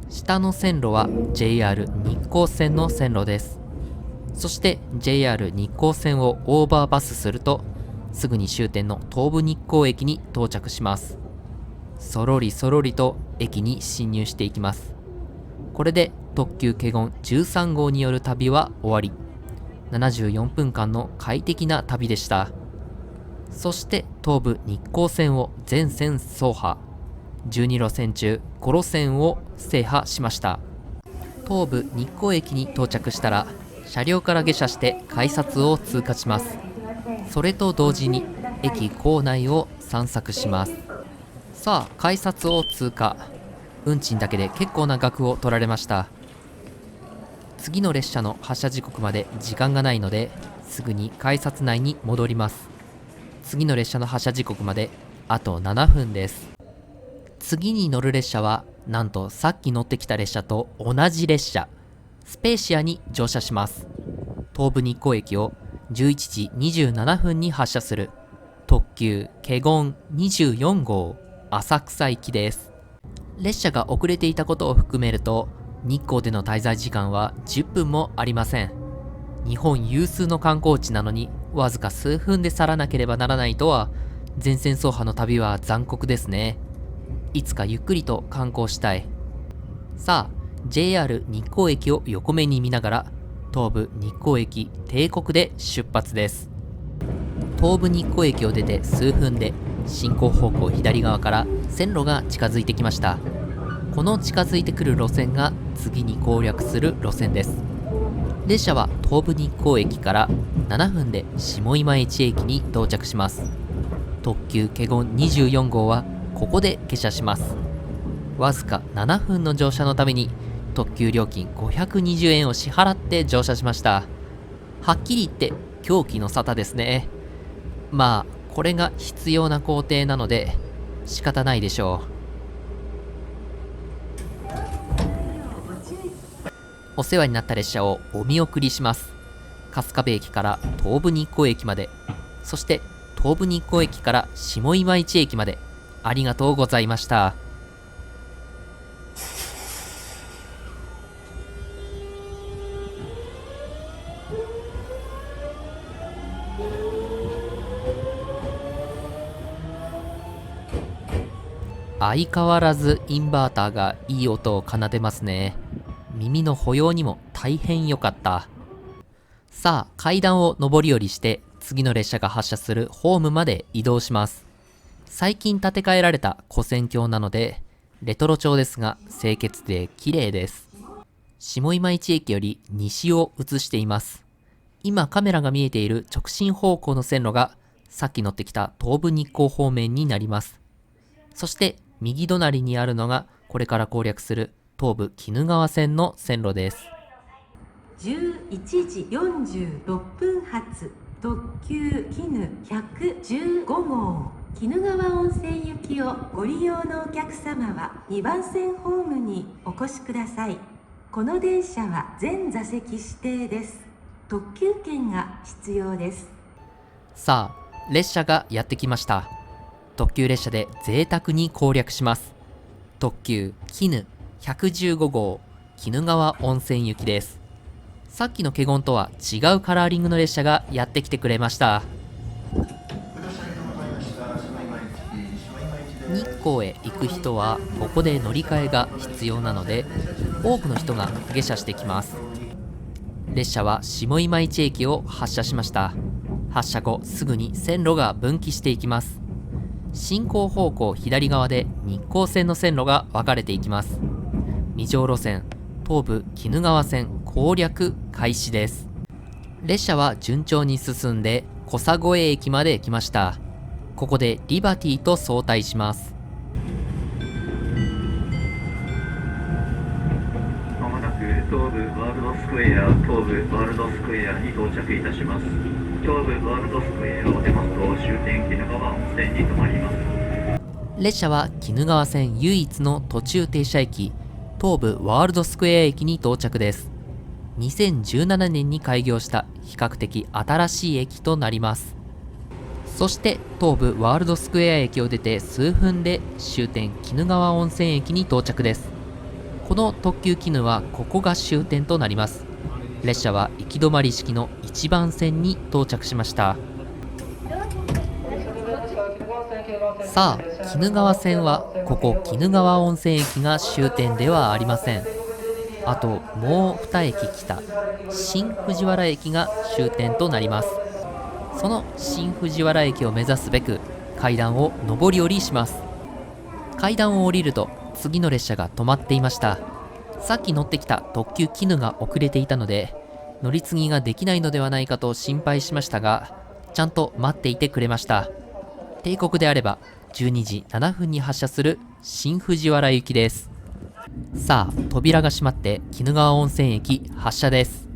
下の線路は JR 日光線の線路です。そして JR 日光線をオーバーパスするとすぐに終点の東武日光駅に到着します。そろりそろりと駅に進入していきます。これで特急華厳13号による旅は終わり。74分間の快適な旅でした。そして東武日光線を全線走破。12路線中5路線を制覇しました。東武日光駅に到着したら車両から下車して改札を通過します。それと同時に駅構内を散策します。さあ、改札を通過。運賃だけで結構な額を取られました。次の列車の発車時刻まで時間がないのですぐに改札内に戻ります。次の列車の発車時刻まであと7分です。次に乗る列車はなんとさっき乗ってきた列車と同じ列車スペーシアに乗車します。東武日光駅を11時27分に発車する特急華厳24号浅草行きです。列車が遅れていたことを含めると日光での滞在時間は10分もありません。日本有数の観光地なのにわずか数分で去らなければならないとは、全線走破の旅は残酷ですね。いつかゆっくりと観光したい。さあ、JR 日光駅を横目に見ながら東武日光駅定刻で出発です。東武日光駅を出て数分で進行方向左側から線路が近づいてきました。この近づいてくる路線が次に攻略する路線です。列車は東武日光駅から7分で下今市駅に到着します。特急華厳24号はここで下車します。わずか7分の乗車のために特急料金520円を支払って乗車しました。はっきり言って狂気の沙汰ですね。まあこれが必要な工程なので仕方ないでしょう。お世話になった列車をお見送りします。春日部駅から東武日光駅まで、そして東武日光駅から下今市駅までありがとうございました。相変わらずインバーターがいい音を奏でますね。耳の保養にも大変良かった。さあ、階段を上り下りして次の列車が発車するホームまで移動します。最近建て替えられた跨線橋なのでレトロ調ですが清潔で綺麗です。下今市駅より西を映しています。今カメラが見えている直進方向の線路がさっき乗ってきた東武日光方面になります。そして右隣にあるのがこれから攻略する東武鬼怒川線の線路です。11時46分発特急きぬ115号鬼怒川温泉行きをご利用のお客様は2番線ホームにお越しください。この電車は全座席指定です。特急券が必要です。さあ、列車がやってきました。特急列車で贅沢に攻略します。特急きぬ115号鬼怒川温泉行きです。さっきの華厳とは違うカラーリングの列車がやってきてくれました。日光へ行く人はここで乗り換えが必要なので多くの人が下車してきます。列車は下今市駅を発車しました。発車後すぐに線路が分岐していきます。進行方向左側で日光線の線路が分かれていきます。二条路線東武鬼怒川線攻略開始です。列車は順調に進んで小佐越駅まで来ました。ここでリバティと相対します。まもなく東武ワールドスクエアに到着いたします。東武ワールドスクエアを出ますと終点鬼怒川温泉に停まります。列車は鬼怒川線唯一の途中停車駅東武ワールドスクエア駅に到着です。2017年に開業した比較的新しい駅となります。そして東武ワールドスクエア駅を出て数分で終点鬼怒川温泉駅に到着です。この特急きぬはここが終点となります。列車は行き止まり式の1番線に到着しました。さあ、鬼怒川線はここ鬼怒川温泉駅が終点ではありません。あともう2駅北新藤原駅が終点となります。その新藤原駅を目指すべく階段を上り下りします。階段を降りると次の列車が止まっていました。さっき乗ってきた特急きぬが遅れていたので乗り継ぎができないのではないかと心配しましたがちゃんと待っていてくれました。定刻であれば12時7分に発車する新藤原行きです。さあ、扉が閉まって鬼怒川温泉駅発車です。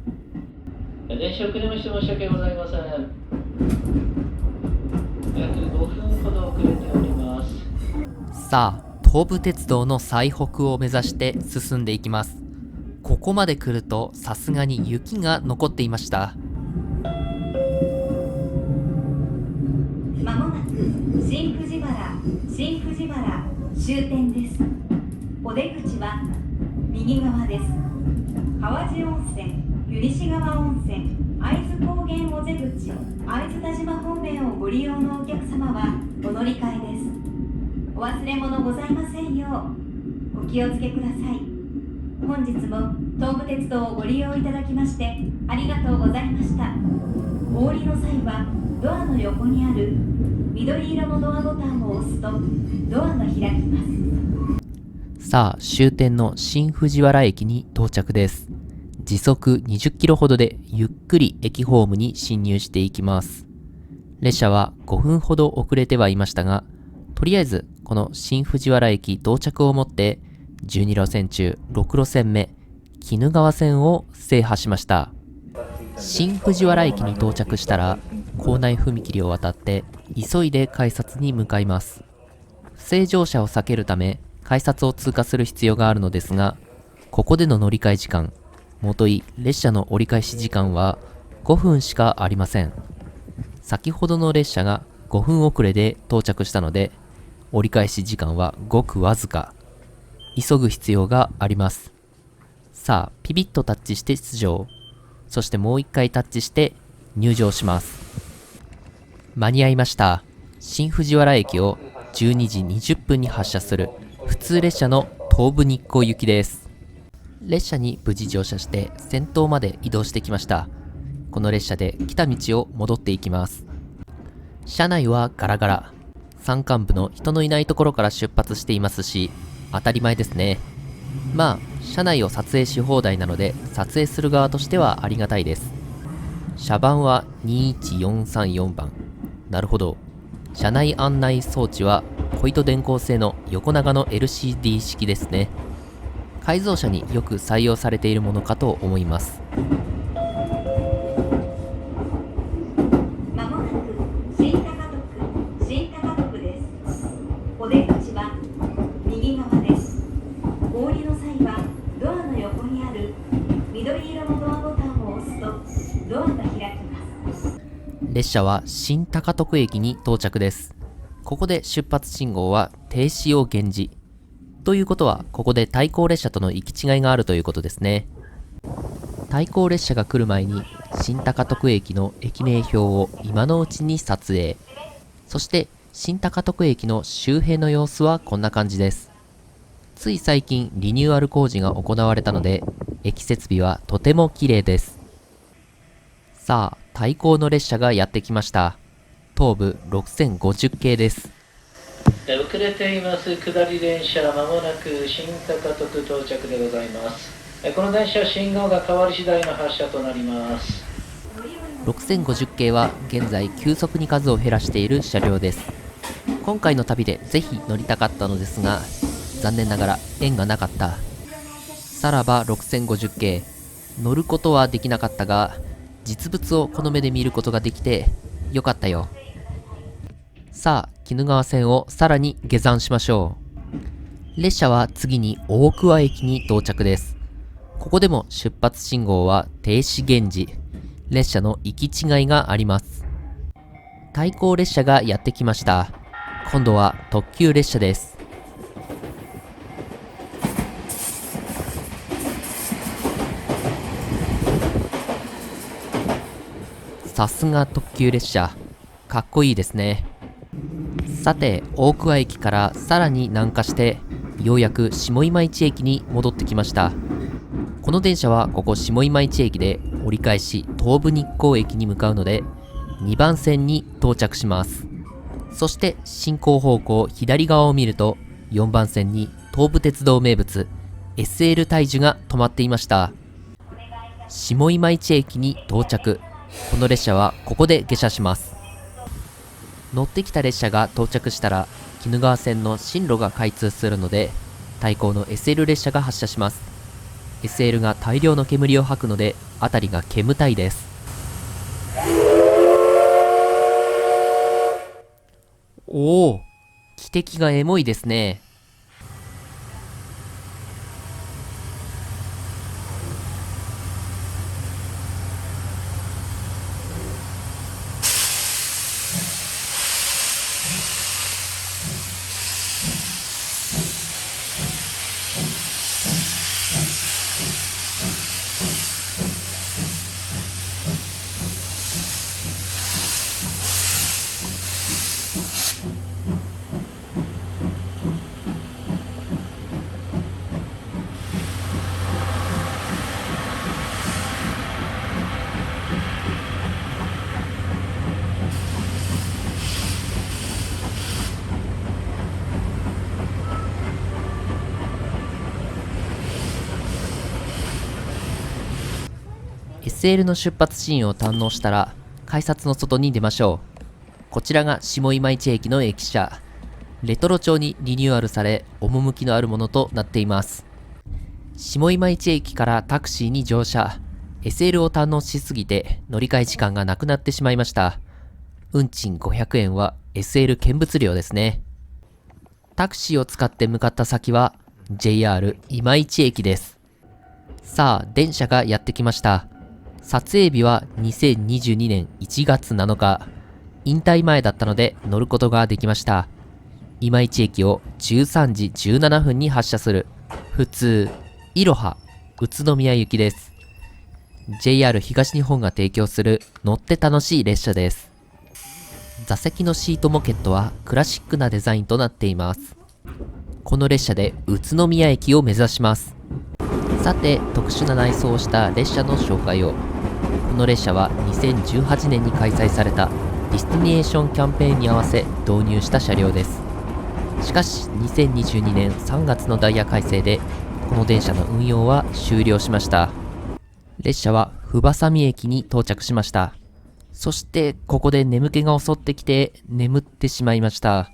電車遅れまして申し訳ございません。約5分ほど遅れております。さあ、東武鉄道の最北を目指して進んでいきます。ここまで来るとさすがに雪が残っていました。まもなく新藤原終点です。お出口は右側です。川治温泉、湯西川温泉、会津高原尾瀬口、会津田島方面をご利用のお客様はお乗り換えです。お忘れ物ございませんようお気をつけください。本日も東武鉄道をご利用いただきましてありがとうございました。お降りの際はドアの横にある緑色のドアボタンを押すとドアが開きます。さあ、終点の新藤原駅に到着です。時速20キロほどでゆっくり駅ホームに進入していきます。列車は5分ほど遅れてはいましたが、とりあえずこの新藤原駅到着をもって12路線中6路線目鬼怒川線を制覇しました。新藤原駅に到着したら構内踏切を渡って急いで改札に向かいます。不正乗車を避けるため改札を通過する必要があるのですが、ここでの乗り換え時間、もとい列車の折り返し時間は5分しかありません。先ほどの列車が5分遅れで到着したので、折り返し時間はごくわずか。急ぐ必要があります。さあ、ピピッとタッチして出場。そしてもう一回タッチして入場します。間に合いました。新藤原駅を12時20分に発車する普通列車の東武日光行きです。列車に無事乗車して先頭まで移動してきました。この列車で来た道を戻っていきます。車内はガラガラ。山間部の人のいないところから出発していますし、当たり前ですね。まあ、車内を撮影し放題なので、撮影する側としてはありがたいです。車番は21434番。なるほど。車内案内装置は小糸電工製の横長の LCD 式ですね。改造車によく採用されているものかと思います。まもなく新高徳です。お出口は右側です。お降りの際はドアの横にある緑色のドアボタンを押すとドアが開きます。列車は新高徳駅に到着です。ここで出発信号は停止を減示。ということは、ここで対向列車との行き違いがあるということですね。対向列車が来る前に、新高徳駅の駅名標を今のうちに撮影。そして、新高徳駅の周辺の様子はこんな感じです。つい最近リニューアル工事が行われたので、駅設備はとても綺麗です。さあ、対向の列車がやってきました。東武6050系です。遅れています下り電車、まもなく新高徳到着でございます。この電車、信号が変わり次第の発車となります。6050系は現在急速に数を減らしている車両です。今回の旅でぜひ乗りたかったのですが、残念ながら縁がなかった。さらば6050系、乗ることはできなかったが、実物をこの目で見ることができてよかったよ。さあ、鬼怒川線をさらに下山しましょう。列車は次に大桑駅に到着です。ここでも出発信号は停止減示。列車の行き違いがあります。対向列車がやってきました。今度は特急列車です。さすが特急列車。かっこいいですね。さて、大桑駅からさらに南下して、ようやく下今市駅に戻ってきました。この電車はここ下今市駅で折り返し東武日光駅に向かうので、2番線に到着します。そして進行方向左側を見ると、4番線に東武鉄道名物 SL 大樹が止まっていました。下今市駅に到着。この列車はここで下車します。乗ってきた列車が到着したら、鬼怒川線の進路が開通するので、対向の SL 列車が発車します。SL が大量の煙を吐くので、辺りが煙たいです。おお、汽笛がエモいですね。SL の出発シーンを堪能したら、改札の外に出ましょう。こちらが下今市駅の駅舎。レトロ調にリニューアルされ、趣のあるものとなっています。下今市駅からタクシーに乗車。SL を堪能しすぎて乗り換え時間がなくなってしまいました。運賃500円は SL 見物料ですね。タクシーを使って向かった先は JR 今市駅です。さあ、電車がやってきました。撮影日は2022年1月7日。引退前だったので乗ることができました。今市駅を13時17分に発車する普通いろは宇都宮行きです。JR 東日本が提供する乗って楽しい列車です。座席のシートモケットはクラシックなデザインとなっています。この列車で宇都宮駅を目指します。さて、特殊な内装をした列車の紹介を。この列車は2018年に開催されたディスティネーションキャンペーンに合わせ導入した車両です。しかし2022年3月のダイヤ改正でこの電車の運用は終了しました。列車は不羽佐見駅に到着しました。そしてここで眠気が襲ってきて眠ってしまいました。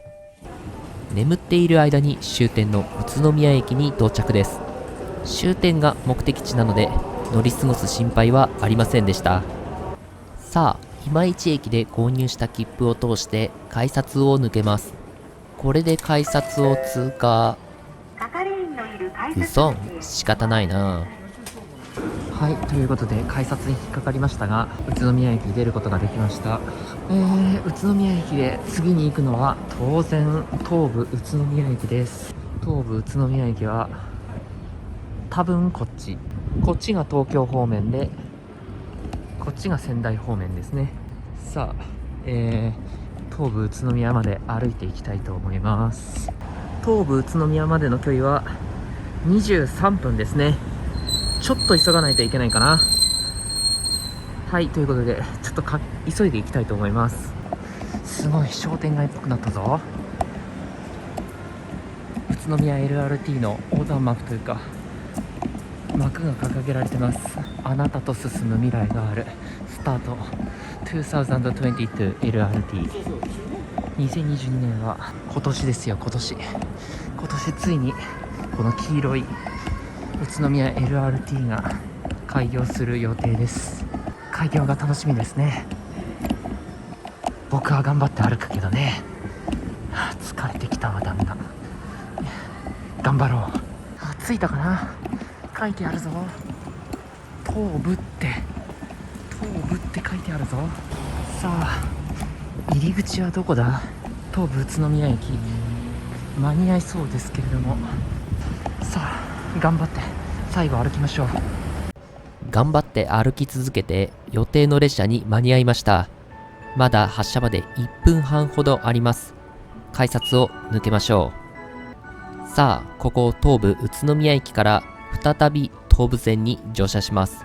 眠っている間に終点の宇都宮駅に到着です。終点が目的地なので乗り過ごす心配はありませんでした。さあ、今市駅で購入した切符を通して改札を抜けます。これで改札を通過。嘘、仕方ないな。はい、ということで改札に引っかかりましたが、宇都宮駅に出ることができました。宇都宮駅で次に行くのは当然東武宇都宮駅です。東武宇都宮駅は多分こっちが東京方面で、こっちが仙台方面ですね。さあ、東武宇都宮まで歩いていきたいと思います。東武宇都宮までの距離は23分ですね。ちょっと急がないといけないかな。はい、ということでちょっと急いでいきたいと思います。すごい商店街っぽくなったぞ。宇都宮 LRT の横断幕というか幕が掲げられてます。あなたと進む未来がある。スタート 2022 LRT。 2022年は今年ですよ。今年ついにこの黄色い宇都宮 LRT が開業する予定です。開業が楽しみですね。僕は頑張って歩くけどね。疲れてきたわ。ダメだ、頑張ろう。着いたかな。書いてあるぞ。東武って書いてあるぞ。さあ、入り口はどこだ。東武宇都宮駅、間に合いそうですけれども、さあ頑張って最後歩きましょう。頑張って歩き続けて予定の列車に間に合いました。まだ発車まで1分半ほどあります。改札を抜けましょう。さあ、ここ東武宇都宮駅から再び東武線に乗車します。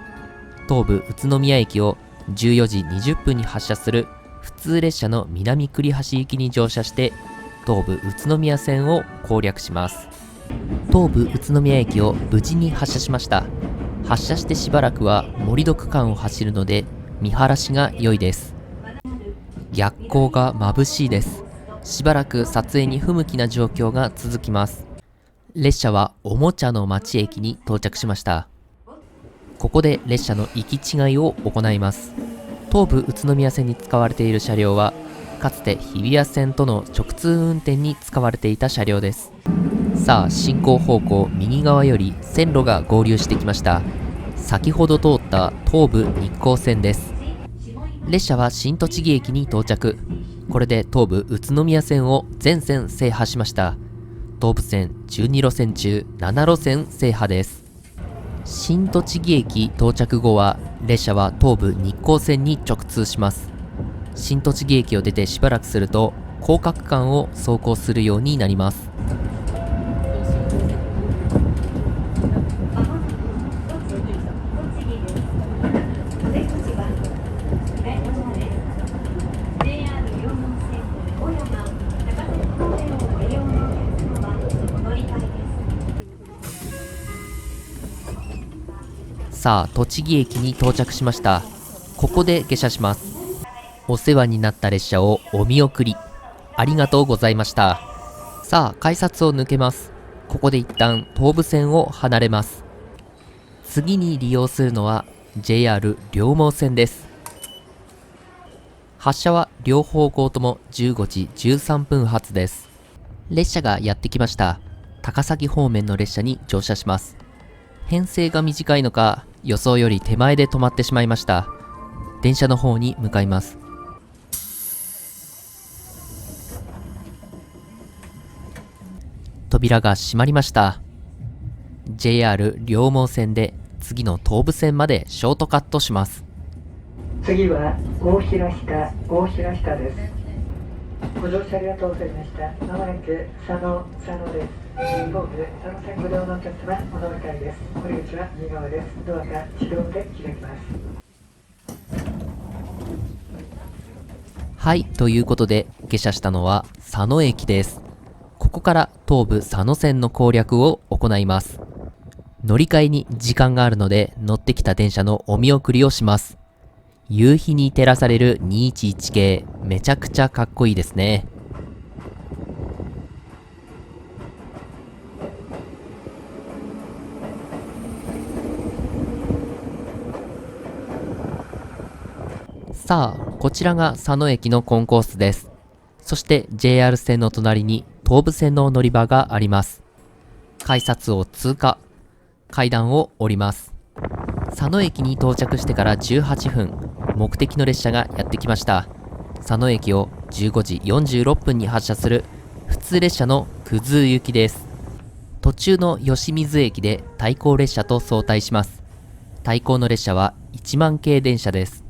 東武宇都宮駅を14時20分に発車する普通列車の南栗橋行きに乗車して東武宇都宮線を攻略します。東武宇都宮駅を無事に発車しました。発車してしばらくは盛り土区間を走るので見晴らしが良いです。逆光が眩しいです。しばらく撮影に不向きな状況が続きます。列車はおもちゃの町駅に到着しました。ここで列車の行き違いを行います。東武宇都宮線に使われている車両はかつて日比谷線との直通運転に使われていた車両です。さあ、進行方向右側より線路が合流してきました。先ほど通った東武日光線です。列車は新栃木駅に到着。これで東武宇都宮線を全線制覇しました。東武線12路線中7路線制覇です。新栃木駅到着後は列車は東武日光線に直通します。新栃木駅を出てしばらくすると高架区間を走行するようになります。さあ、栃木駅に到着しました。ここで下車します。お世話になった列車をお見送りありがとうございました。さあ、改札を抜けます。ここで一旦東武線を離れます。次に利用するのは JR 両毛線です。発車は両方向とも15時13分発です。列車がやってきました。高崎方面の列車に乗車します。編成が短いのか予想より手前で止まってしまいました。電車の方に向かいます。扉が閉まりました。 JR 両毛線で次の東武線までショートカットします。次は大平下です。ご乗車ありがとうございました。まもなく佐野です。東武佐野線ご利用のお客様、お乗り換えです。堀口は右側です。ドアが自動で開きます。はい、ということで下車したのは佐野駅です。ここから東武佐野線の攻略を行います。乗り換えに時間があるので乗ってきた電車のお見送りをします。夕日に照らされる211系、めちゃくちゃかっこいいですね。さあ、こちらが佐野駅のコンコースです。そして JR 線の隣に東武線の乗り場があります。改札を通過、階段を降ります。佐野駅に到着してから18分、目的の列車がやってきました。佐野駅を15時46分に発車する普通列車の久津行きです。途中の吉水駅で対向列車と相対します。対向の列車は1万系電車です。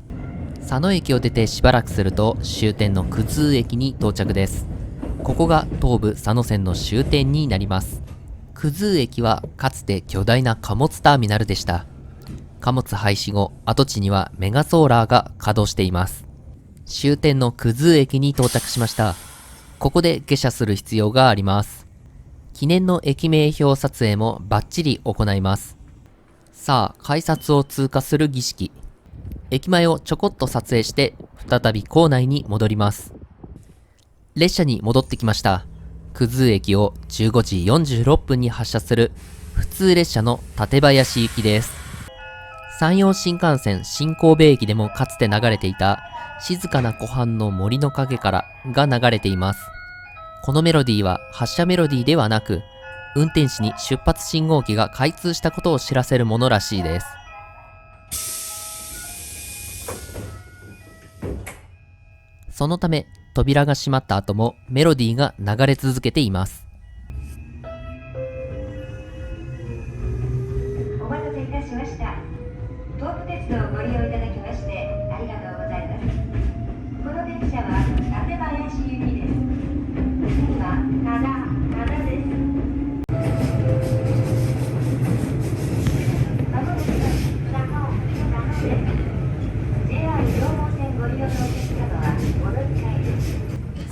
佐野駅を出てしばらくすると終点の久津駅に到着です。ここが東武佐野線の終点になります。久津駅はかつて巨大な貨物ターミナルでした。貨物廃止後、跡地にはメガソーラーが稼働しています。終点の久津駅に到着しました。ここで下車する必要があります。記念の駅名標撮影もバッチリ行います。さあ、改札を通過する儀式。駅前をちょこっと撮影して再び構内に戻ります。列車に戻ってきました。久津駅を15時46分に発車する普通列車の館林行きです。山陽新幹線新神戸駅でもかつて流れていた静かな湖畔の森の陰からが流れています。このメロディーは発車メロディーではなく、運転士に出発信号機が開通したことを知らせるものらしいです。そのため、扉が閉まった後もメロディーが流れ続けています。お待たせいたしました。東武鉄道をご利用いただきましてありがとうございます。この電車は館林行きです。次は灘です。まもなく佐野です。JR 両毛線ご利用のお客様はお乗り換えです。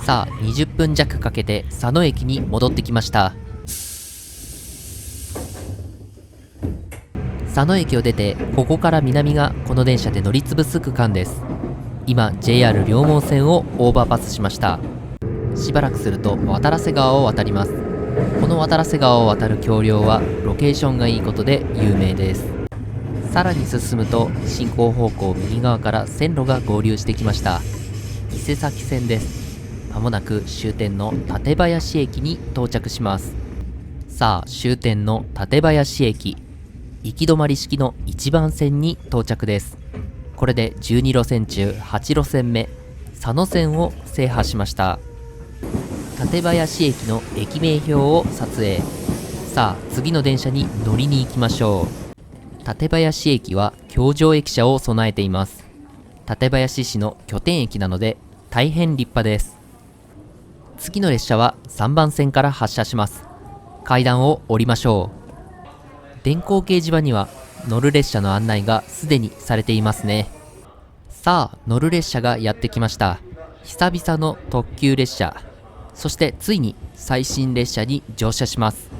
さあ、20分弱かけて佐野駅に戻ってきました。佐野駅を出て、ここから南がこの電車で乗り潰す区間です。今、JR 両毛線をオーバーパスしました。しばらくすると渡良瀬川を渡ります。この渡良瀬川を渡る橋梁はロケーションがいいことで有名です。さらに進むと進行方向右側から線路が合流してきました。伊勢崎線です。まもなく終点の館林駅に到着します。さあ、終点の館林駅、行き止まり式の1番線に到着です。これで12路線中8路線目、佐野線を制覇しました。館林駅の駅名標を撮影。さあ、次の電車に乗りに行きましょう。館林駅は橋上駅舎を備えています。館林市の拠点駅なので大変立派です。次の列車は3番線から発車します。階段を降りましょう。電光掲示板には乗る列車の案内がすでにされていますね。さあ、乗る列車がやってきました。久々の特急列車。そしてついに最新列車に乗車します。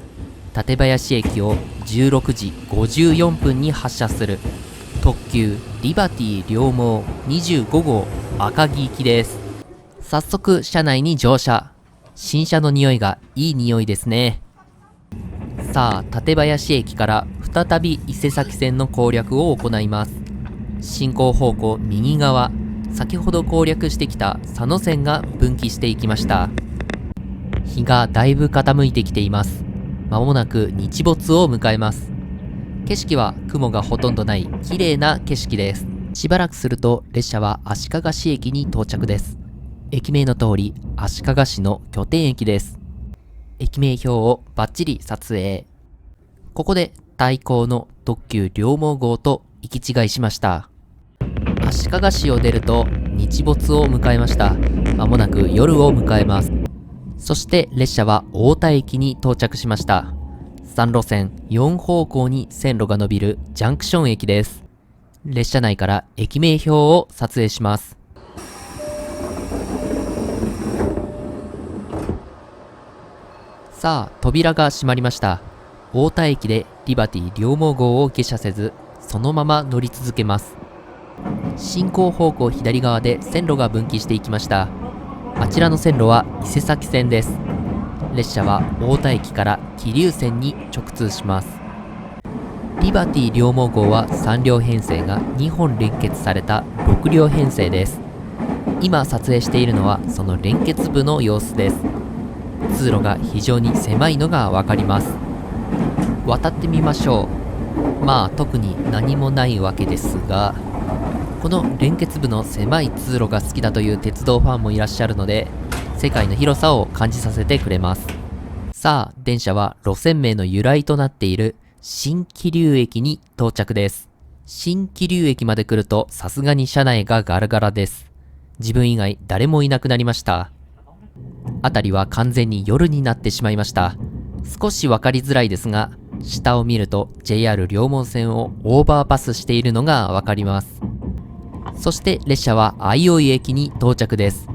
館林駅を16時54分に発車する特急リバティ両毛25号赤城行きです。早速車内に乗車。新車の匂いがいい匂いですね。さあ、館林駅から再び伊勢崎線の攻略を行います。進行方向右側、先ほど攻略してきた佐野線が分岐していきました。日がだいぶ傾いてきています。まもなく日没を迎えます。景色は雲がほとんどない綺麗な景色です。しばらくすると列車は足利市駅に到着です。駅名の通り足利市の拠点駅です。駅名標をバッチリ撮影。ここで対向の特急両毛号と行き違いしました。足利市を出ると日没を迎えました。まもなく夜を迎えます。そして列車は太田駅に到着しました。3路線4方向に線路が伸びるジャンクション駅です。列車内から駅名標を撮影します。さあ、扉が閉まりました。太田駅でリバティ両毛号を下車せず、そのまま乗り続けます。進行方向左側で線路が分岐していきました。あちらの線路は伊勢崎線です。列車は太田駅から桐生線に直通します。リバティ両毛号は3両編成が2本連結された6両編成です。今撮影しているのはその連結部の様子です。通路が非常に狭いのがわかります。渡ってみましょう。まあ特に何もないわけですが、この連結部の狭い通路が好きだという鉄道ファンもいらっしゃるので、世界の広さを感じさせてくれます。さあ、電車は路線名の由来となっている新桐生駅に到着です。新桐生駅まで来るとさすがに車内がガラガラです。自分以外誰もいなくなりました。辺りは完全に夜になってしまいました。少しわかりづらいですが、下を見ると JR 両門線をオーバーパスしているのがわかります。そして列車は相生駅に到着です。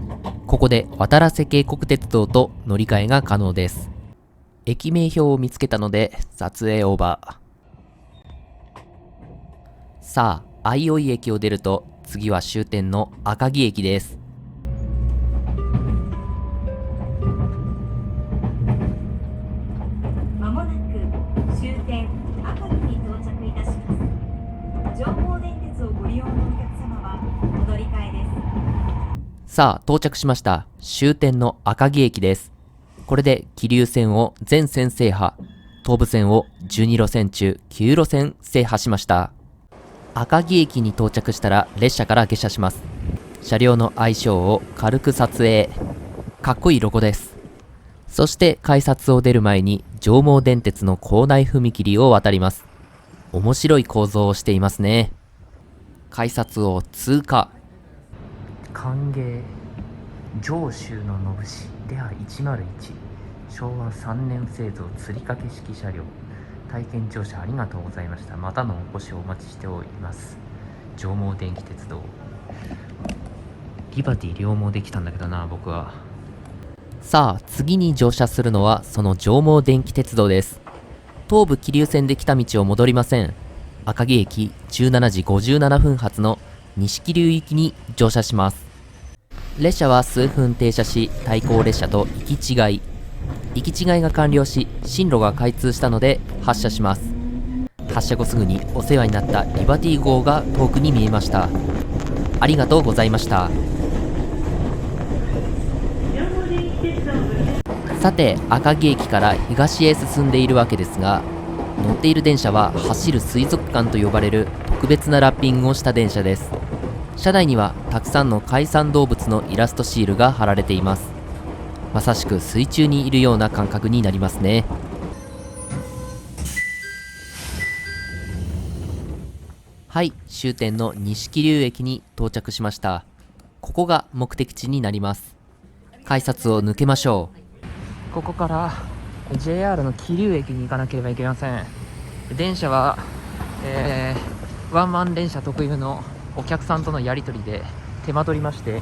ここで渡良瀬渓谷鉄道と乗り換えが可能です。駅名標を見つけたので撮影オーバー。さあ、相生駅を出ると次は終点の赤城駅です。まもなく終点赤城に到着いたします。上毛電鉄をご利用のお客様はお乗り換えです。さあ、到着しました。終点の赤城駅です。これで桐生線を全線制覇、東武線を12路線中9路線制覇しました。赤城駅に到着したら列車から下車します。車両の愛称を軽く撮影。かっこいいロゴです。そして改札を出る前に上毛電鉄の構内踏切を渡ります。面白い構造をしていますね。改札を通過。歓迎上州の野節レア101昭和3年製造吊り掛け式車両体験乗車ありがとうございました。またのお越しをお待ちしております。上毛電気鉄道リバティ両毛で来たんだけどな、僕は。さあ、次に乗車するのはその上毛電気鉄道です。東武桐生線で来た道を戻りません。赤城駅17時57分発の西桐生行きに乗車します。列車は数分停車し、対向列車と行き違いが完了し、進路が開通したので発車します。発車後すぐにお世話になったリバティ号が遠くに見えました。ありがとうございました。さて、赤城駅から東へ進んでいるわけですが、乗っている電車は走る水族館と呼ばれる特別なラッピングをした電車です。車内にはたくさんの海産動物のイラストシールが貼られています。まさしく水中にいるような感覚になりますね。はい、終点の西桐生駅に到着しました。ここが目的地になります。改札を抜けましょここから JR の桐生駅に行かなければいけません。電車は、ワンマン電車特有のお客さんとのやり取りで手間取りまして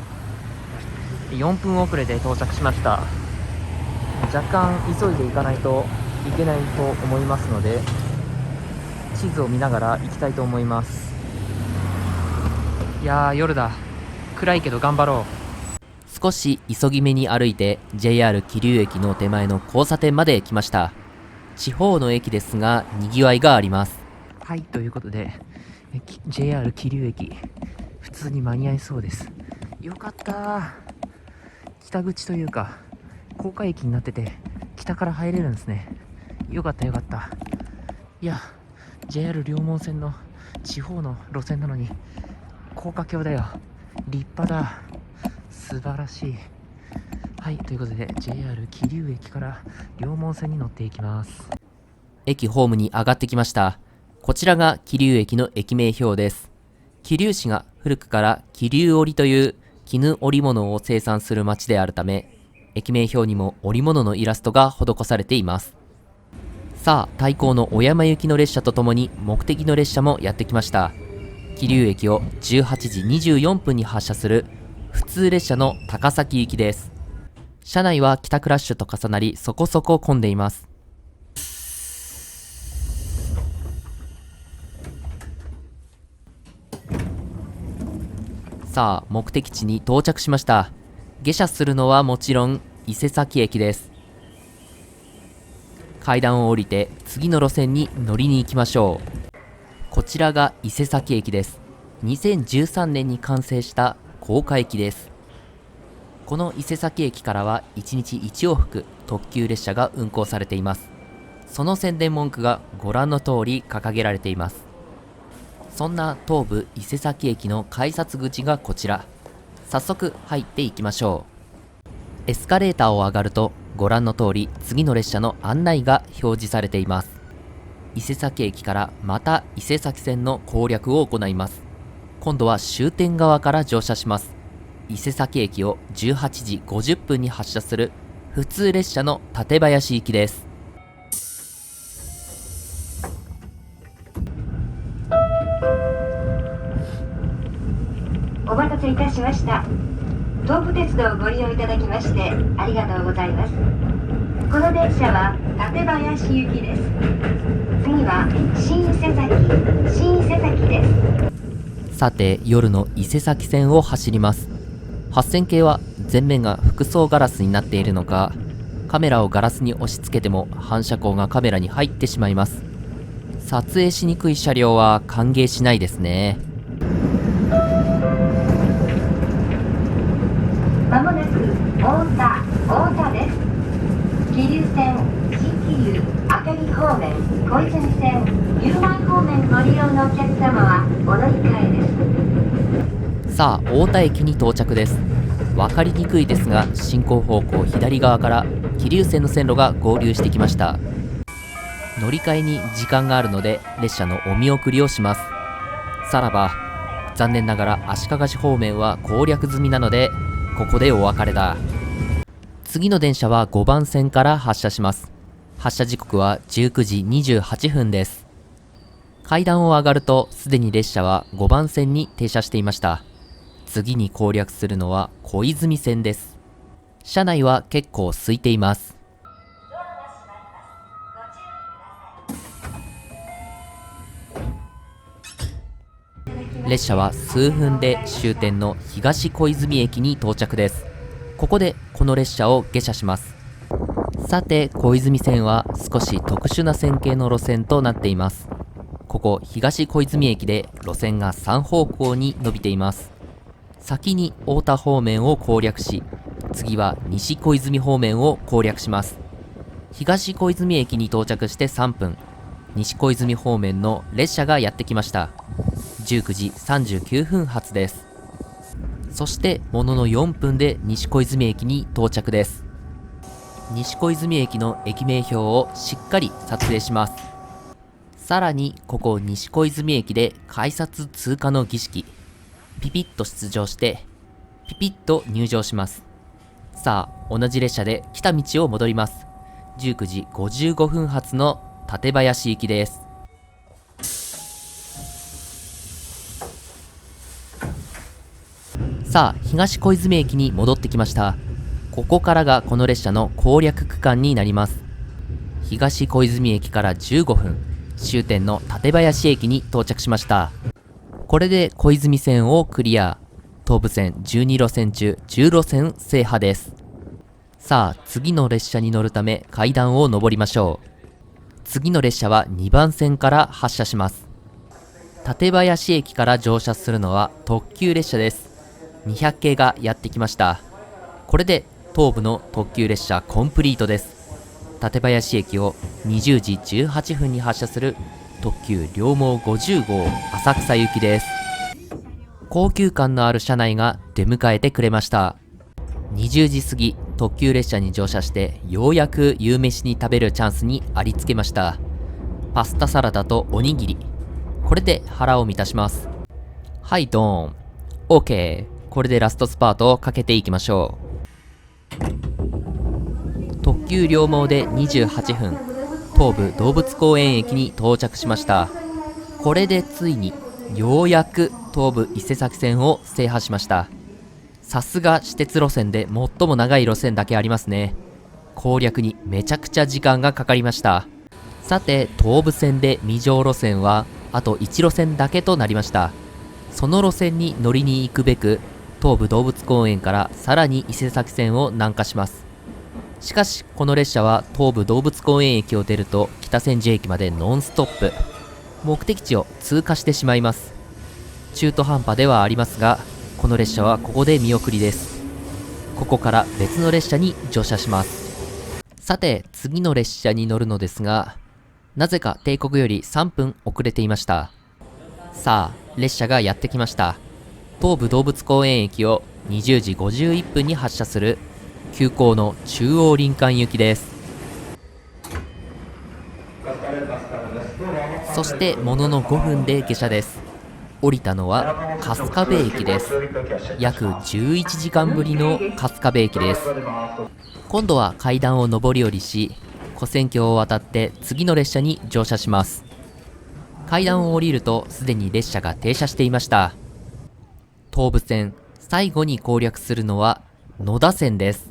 4分遅れで到着しました。若干急いで行かないといけないと思いますので、地図を見ながら行きたいと思います。いやー、夜だ。暗いけど頑張ろう。う。少し急ぎ目に歩いて JR 桐生駅の手前の交差点まで来ました。地方の駅ですが賑わいがあります。はい、ということでJR 桐生駅普通に間に合いそうです。よかったー。北口というか高架駅になってて北から入れるんですね。よかったよかった。いや JR 両門線の地方の路線なのに高架橋だよ。立派だ。素晴らしい。はい、ということで JR 桐生駅から両門線に乗っていきます。駅ホームに上がってきました。こちらが桐生駅の駅名標です。桐生市が古くから桐生織という絹織物を生産する町であるため、駅名表にも織物のイラストが施されています。さあ、対向の小山行きの列車とともに目的の列車もやってきました。桐生駅を18時24分に発車する普通列車の高崎行きです。車内は帰宅ラッシュと重なりそこそこ混んでいます。さあ、目的地に到着しました。下車するのはもちろん伊勢崎駅です。階段を降りて次の路線に乗りに行きましょう。こちらが伊勢崎駅です。2013年に完成した高架駅です。この伊勢崎駅からは1日1往復特急列車が運行されています。その宣伝文句がご覧の通り掲げられています。そんな東武伊勢崎駅の改札口がこちら。早速入っていきましょう。エスカレーターを上がるとご覧の通り次の列車の案内が表示されています。伊勢崎駅からまた伊勢崎線の攻略を行います。今度は終点側から乗車します。伊勢崎駅を18時50分に発車する普通列車の館林行きです。お待たせいたしました。東武鉄道をご利用いただきましてありがとうございます。この電車は館林行きです。次は新伊勢崎です。さて、夜の伊勢崎線を走ります。8000系は前面が複層ガラスになっているのか、カメラをガラスに押し付けても反射光がカメラに入ってしまいます。撮影しにくい車両は歓迎しないですね。まもなく太田です。桐生線、新桐生、赤城方面、小泉線、有馬方面ご利用のお客様はお乗り換えです。さあ、太田駅に到着です。分かりにくいですが、進行方向左側から桐生線の線路が合流してきました。乗り換えに時間があるので列車のお見送りをします。さらば、残念ながら足利市方面は攻略済みなのでここでお別れだ。次の電車は5番線から発車します。発車時刻は19時28分です。階段を上がるとすでに列車は5番線に停車していました。次に攻略するのは小泉線です。車内は結構空いています。列車は数分で終点の東小泉駅に到着です。ここでこの列車を下車します。さて、小泉線は少し特殊な線形の路線となっています。ここ東小泉駅で路線が3方向に伸びています。先に太田方面を攻略し、次は西小泉方面を攻略します。東小泉駅に到着して3分、西小泉方面の列車がやってきました。19時39分発です。そしてものの4分で西小泉駅に到着です。西小泉駅の駅名標をしっかり撮影します。さらにここ西小泉駅で改札通過の儀式、ピピッと出場してピピッと入場します。さあ、同じ列車で来た道を戻ります。19時55分発の館林行きです。さあ、東小泉駅に戻ってきました。ここからがこの列車の攻略区間になります。東小泉駅から15分、終点の館林駅に到着しました。これで小泉線をクリア。東武線12路線中10路線制覇です。さあ、次の列車に乗るため階段を上りましょう。次の列車は2番線から発車します。館林駅から乗車するのは特急列車です。200系がやってきました。これで東武の特急列車コンプリートです。館林駅を20時18分に発車する特急両毛50号浅草行きです。高級感のある車内が出迎えてくれました。20時過ぎ、特急列車に乗車してようやく夕飯に食べるチャンスにありつけました。パスタサラダとおにぎり、これで腹を満たします。はい、ドーン OK。 これでラストスパートをかけていきましょう。急両毛で28分、東武動物公園駅に到着しました。これでついにようやく東武伊勢崎線を制覇しました。さすが私鉄路線で最も長い路線だけありますね。攻略にめちゃくちゃ時間がかかりました。さて東武線で未乗路線はあと1路線だけとなりました。その路線に乗りに行くべく東武動物公園からさらに伊勢崎線を南下します。しかしこの列車は東武動物公園駅を出ると北千住駅までノンストップ、目的地を通過してしまいます。中途半端ではありますがこの列車はここで見送りです。ここから別の列車に乗車します。さて次の列車に乗るのですがなぜか定刻より3分遅れていました。さあ列車がやってきました。東武動物公園駅を20時51分に発車する急行の中央林間行きです。そしてものの5分で下車です。降りたのは春日部駅です。約11時間ぶりの春日部駅です。今度は階段を上り下りし跨線橋を渡って次の列車に乗車します。階段を降りるとすでに列車が停車していました。東武線最後に攻略するのは野田線です。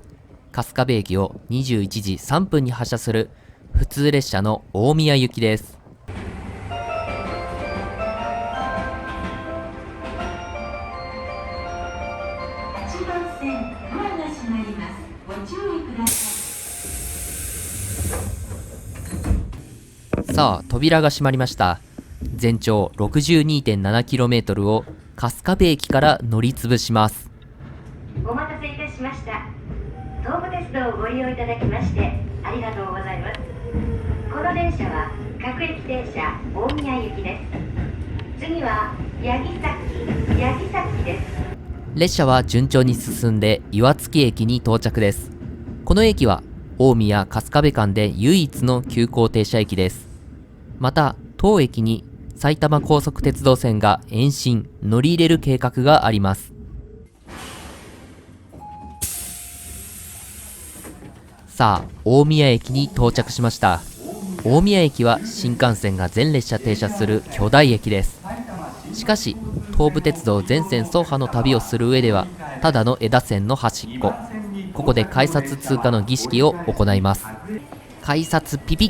春日部駅を21時3分に発車する普通列車の大宮行きです。8番線ドアが閉まります。ご注意ください。さあ扉が閉まりました。全長 62.7km を春日部駅から乗り潰します。お待たせいたしました。東武鉄道をご利用いただきましてありがとうございます。この電車は各駅停車大宮行きです。次は八木崎です。列車は順調に進んで岩槻駅に到着です。この駅は大宮春日部間で唯一の急行停車駅です。また当駅に埼玉高速鉄道線が延伸乗り入れる計画があります。さあ大宮駅に到着しました。大宮駅は新幹線が全列車停車する巨大駅です。しかし東武鉄道全線走破の旅をする上ではただの枝線の端っこ、ここで改札通過の儀式を行います。改札ピピッ、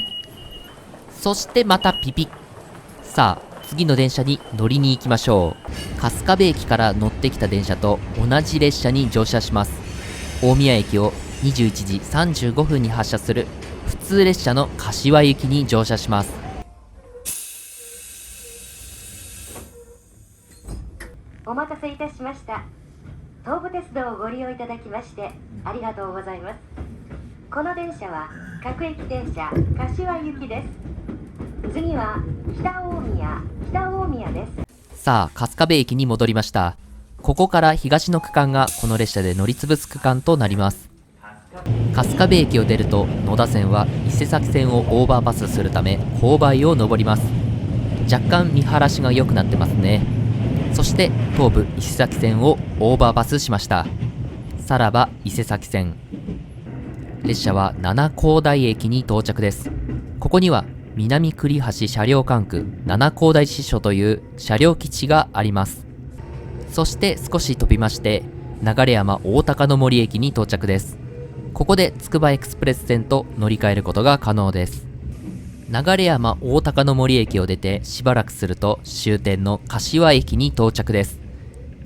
そしてまたピピッ。さあ次の電車に乗りに行きましょう。春日部駅から乗ってきた電車と同じ列車に乗車します。大宮駅を21時35分に発車する普通列車の柏行きに乗車します。お待たせいたしました。東武鉄道をご利用いただきましてありがとうございます。この電車は各駅停車柏行きです。次は北大宮です。さあ春日部駅に戻りました。ここから東の区間がこの列車で乗り潰す区間となります。春日部駅を出ると野田線は伊勢崎線をオーバーパスするため勾配を上ります。若干見晴らしが良くなってますね。そして東武伊勢崎線をオーバーパスしました。さらば伊勢崎線。列車は七高台駅に到着です。ここには南栗橋車両管区七高台支所という車両基地があります。そして少し飛びまして流山大高の森駅に到着です。ここでつくばエクスプレス線と乗り換えることが可能です。流山大高の森駅を出てしばらくすると終点の柏駅に到着です。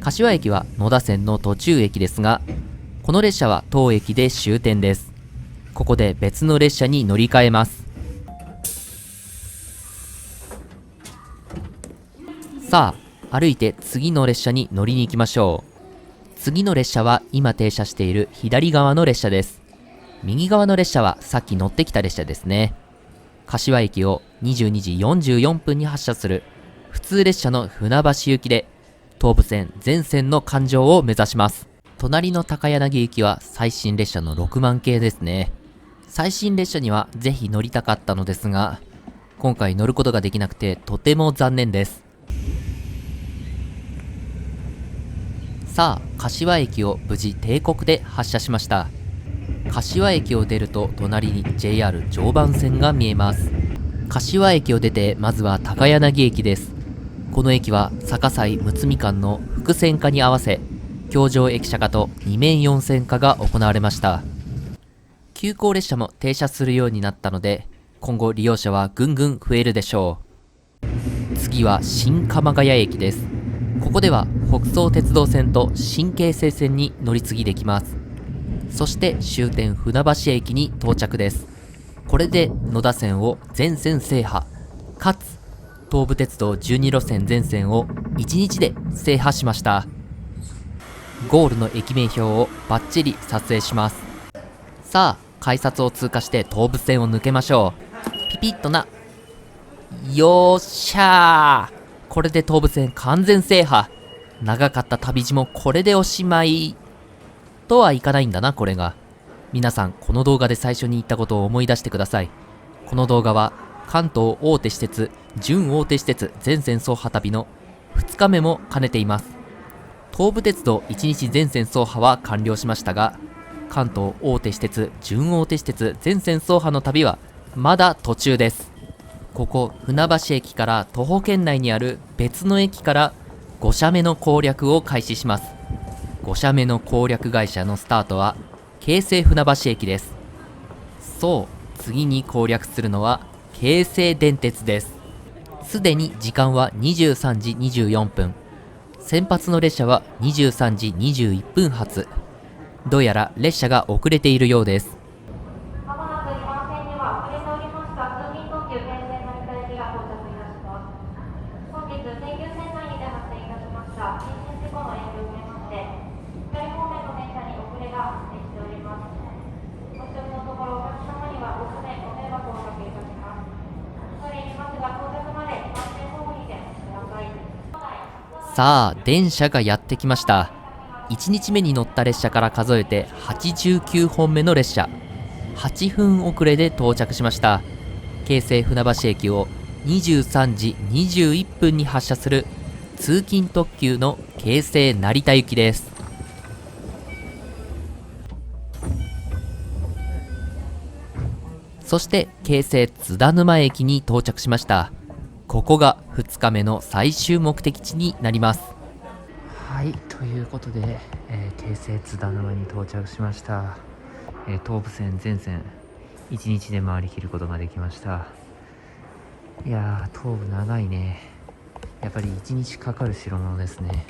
柏駅は野田線の途中駅ですがこの列車は当駅で終点です。ここで別の列車に乗り換えます。さあ歩いて次の列車に乗りに行きましょう。次の列車は今停車している左側の列車です。右側の列車はさっき乗ってきた列車ですね。柏駅を22時44分に発車する普通列車の船橋行きで東武線全線の環状を目指します。隣の高柳行きは最新列車の6万系ですね。最新列車にはぜひ乗りたかったのですが今回乗ることができなくてとても残念です。さあ柏駅を無事定刻で発車しました。柏駅を出ると隣に JR 常磐線が見えます。柏駅を出てまずは高柳駅です。この駅は坂西むつみ間の複線化に合わせ橋上駅舎化と2面4線化が行われました。急行列車も停車するようになったので今後利用者はぐんぐん増えるでしょう。次は新鎌ヶ谷駅です。ここでは北総鉄道線と新京成線に乗り継ぎできます。そして終点船橋駅に到着です。これで野田線を全線制覇、かつ東武鉄道12路線全線を1日で制覇しました。ゴールの駅名表をバッチリ撮影します。さあ改札を通過して東武線を抜けましょう。ピピッとな。よっしゃー、これで東武線完全制覇。長かった旅路もこれでおしまいとはいかないんだな。これが皆さんこの動画で最初に言ったことを思い出してください。この動画は関東大手私鉄準大手私鉄全線走破旅の2日目も兼ねています。東武鉄道1日全線走破は完了しましたが、関東大手私鉄準大手私鉄全線走破の旅はまだ途中です。ここ船橋駅から徒歩圏内にある別の駅から5社目の攻略を開始します。5社目の攻略会社のスタートは京成船橋駅です。そう、次に攻略するのは京成電鉄です。すでに時間は23時24分。先発の列車は23時21分発。どうやら列車が遅れているようです。まもなく2番線には遅れておりました通勤特急京成成田駅が到着いたします。本日京急線内にて発生いたしました人身事故の影響を受けまして左方面の電車に遅れが発生しております。ご視聴のところお客様にはおかねご迷惑をおかけいたします。恐れ入りますが到着まで2番線ホームにてお待ちください。さあ電車がやってきました。1日目に乗った列車から数えて89本目の列車、8分遅れで到着しました。京成船橋駅を23時21分に発車する通勤特急の京成成田行きです。そして京成津田沼駅に到着しました。ここが2日目の最終目的地になります。はい、ということで、京成津田沼に到着しました。東武線全線1日で回りきることができました。いやー、東武長いね。やっぱり1日かかる代物ですね。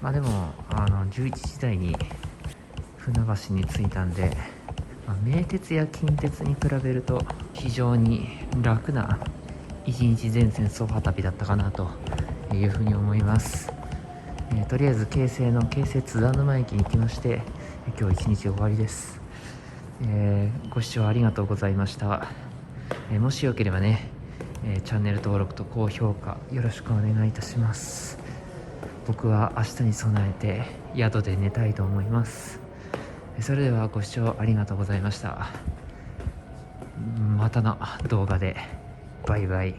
まあでも11時台に船橋に着いたんで、名鉄や近鉄に比べると非常に楽な1日全線走破旅だったかなというふうに思います。とりあえず京成の京成津田沼駅に来まして、今日一日終わりです。ご視聴ありがとうございました。もしよければね、チャンネル登録と高評価よろしくお願いいたします。僕は明日に備えて宿で寝たいと思います。それではご視聴ありがとうございました。またの動画でバイバイ。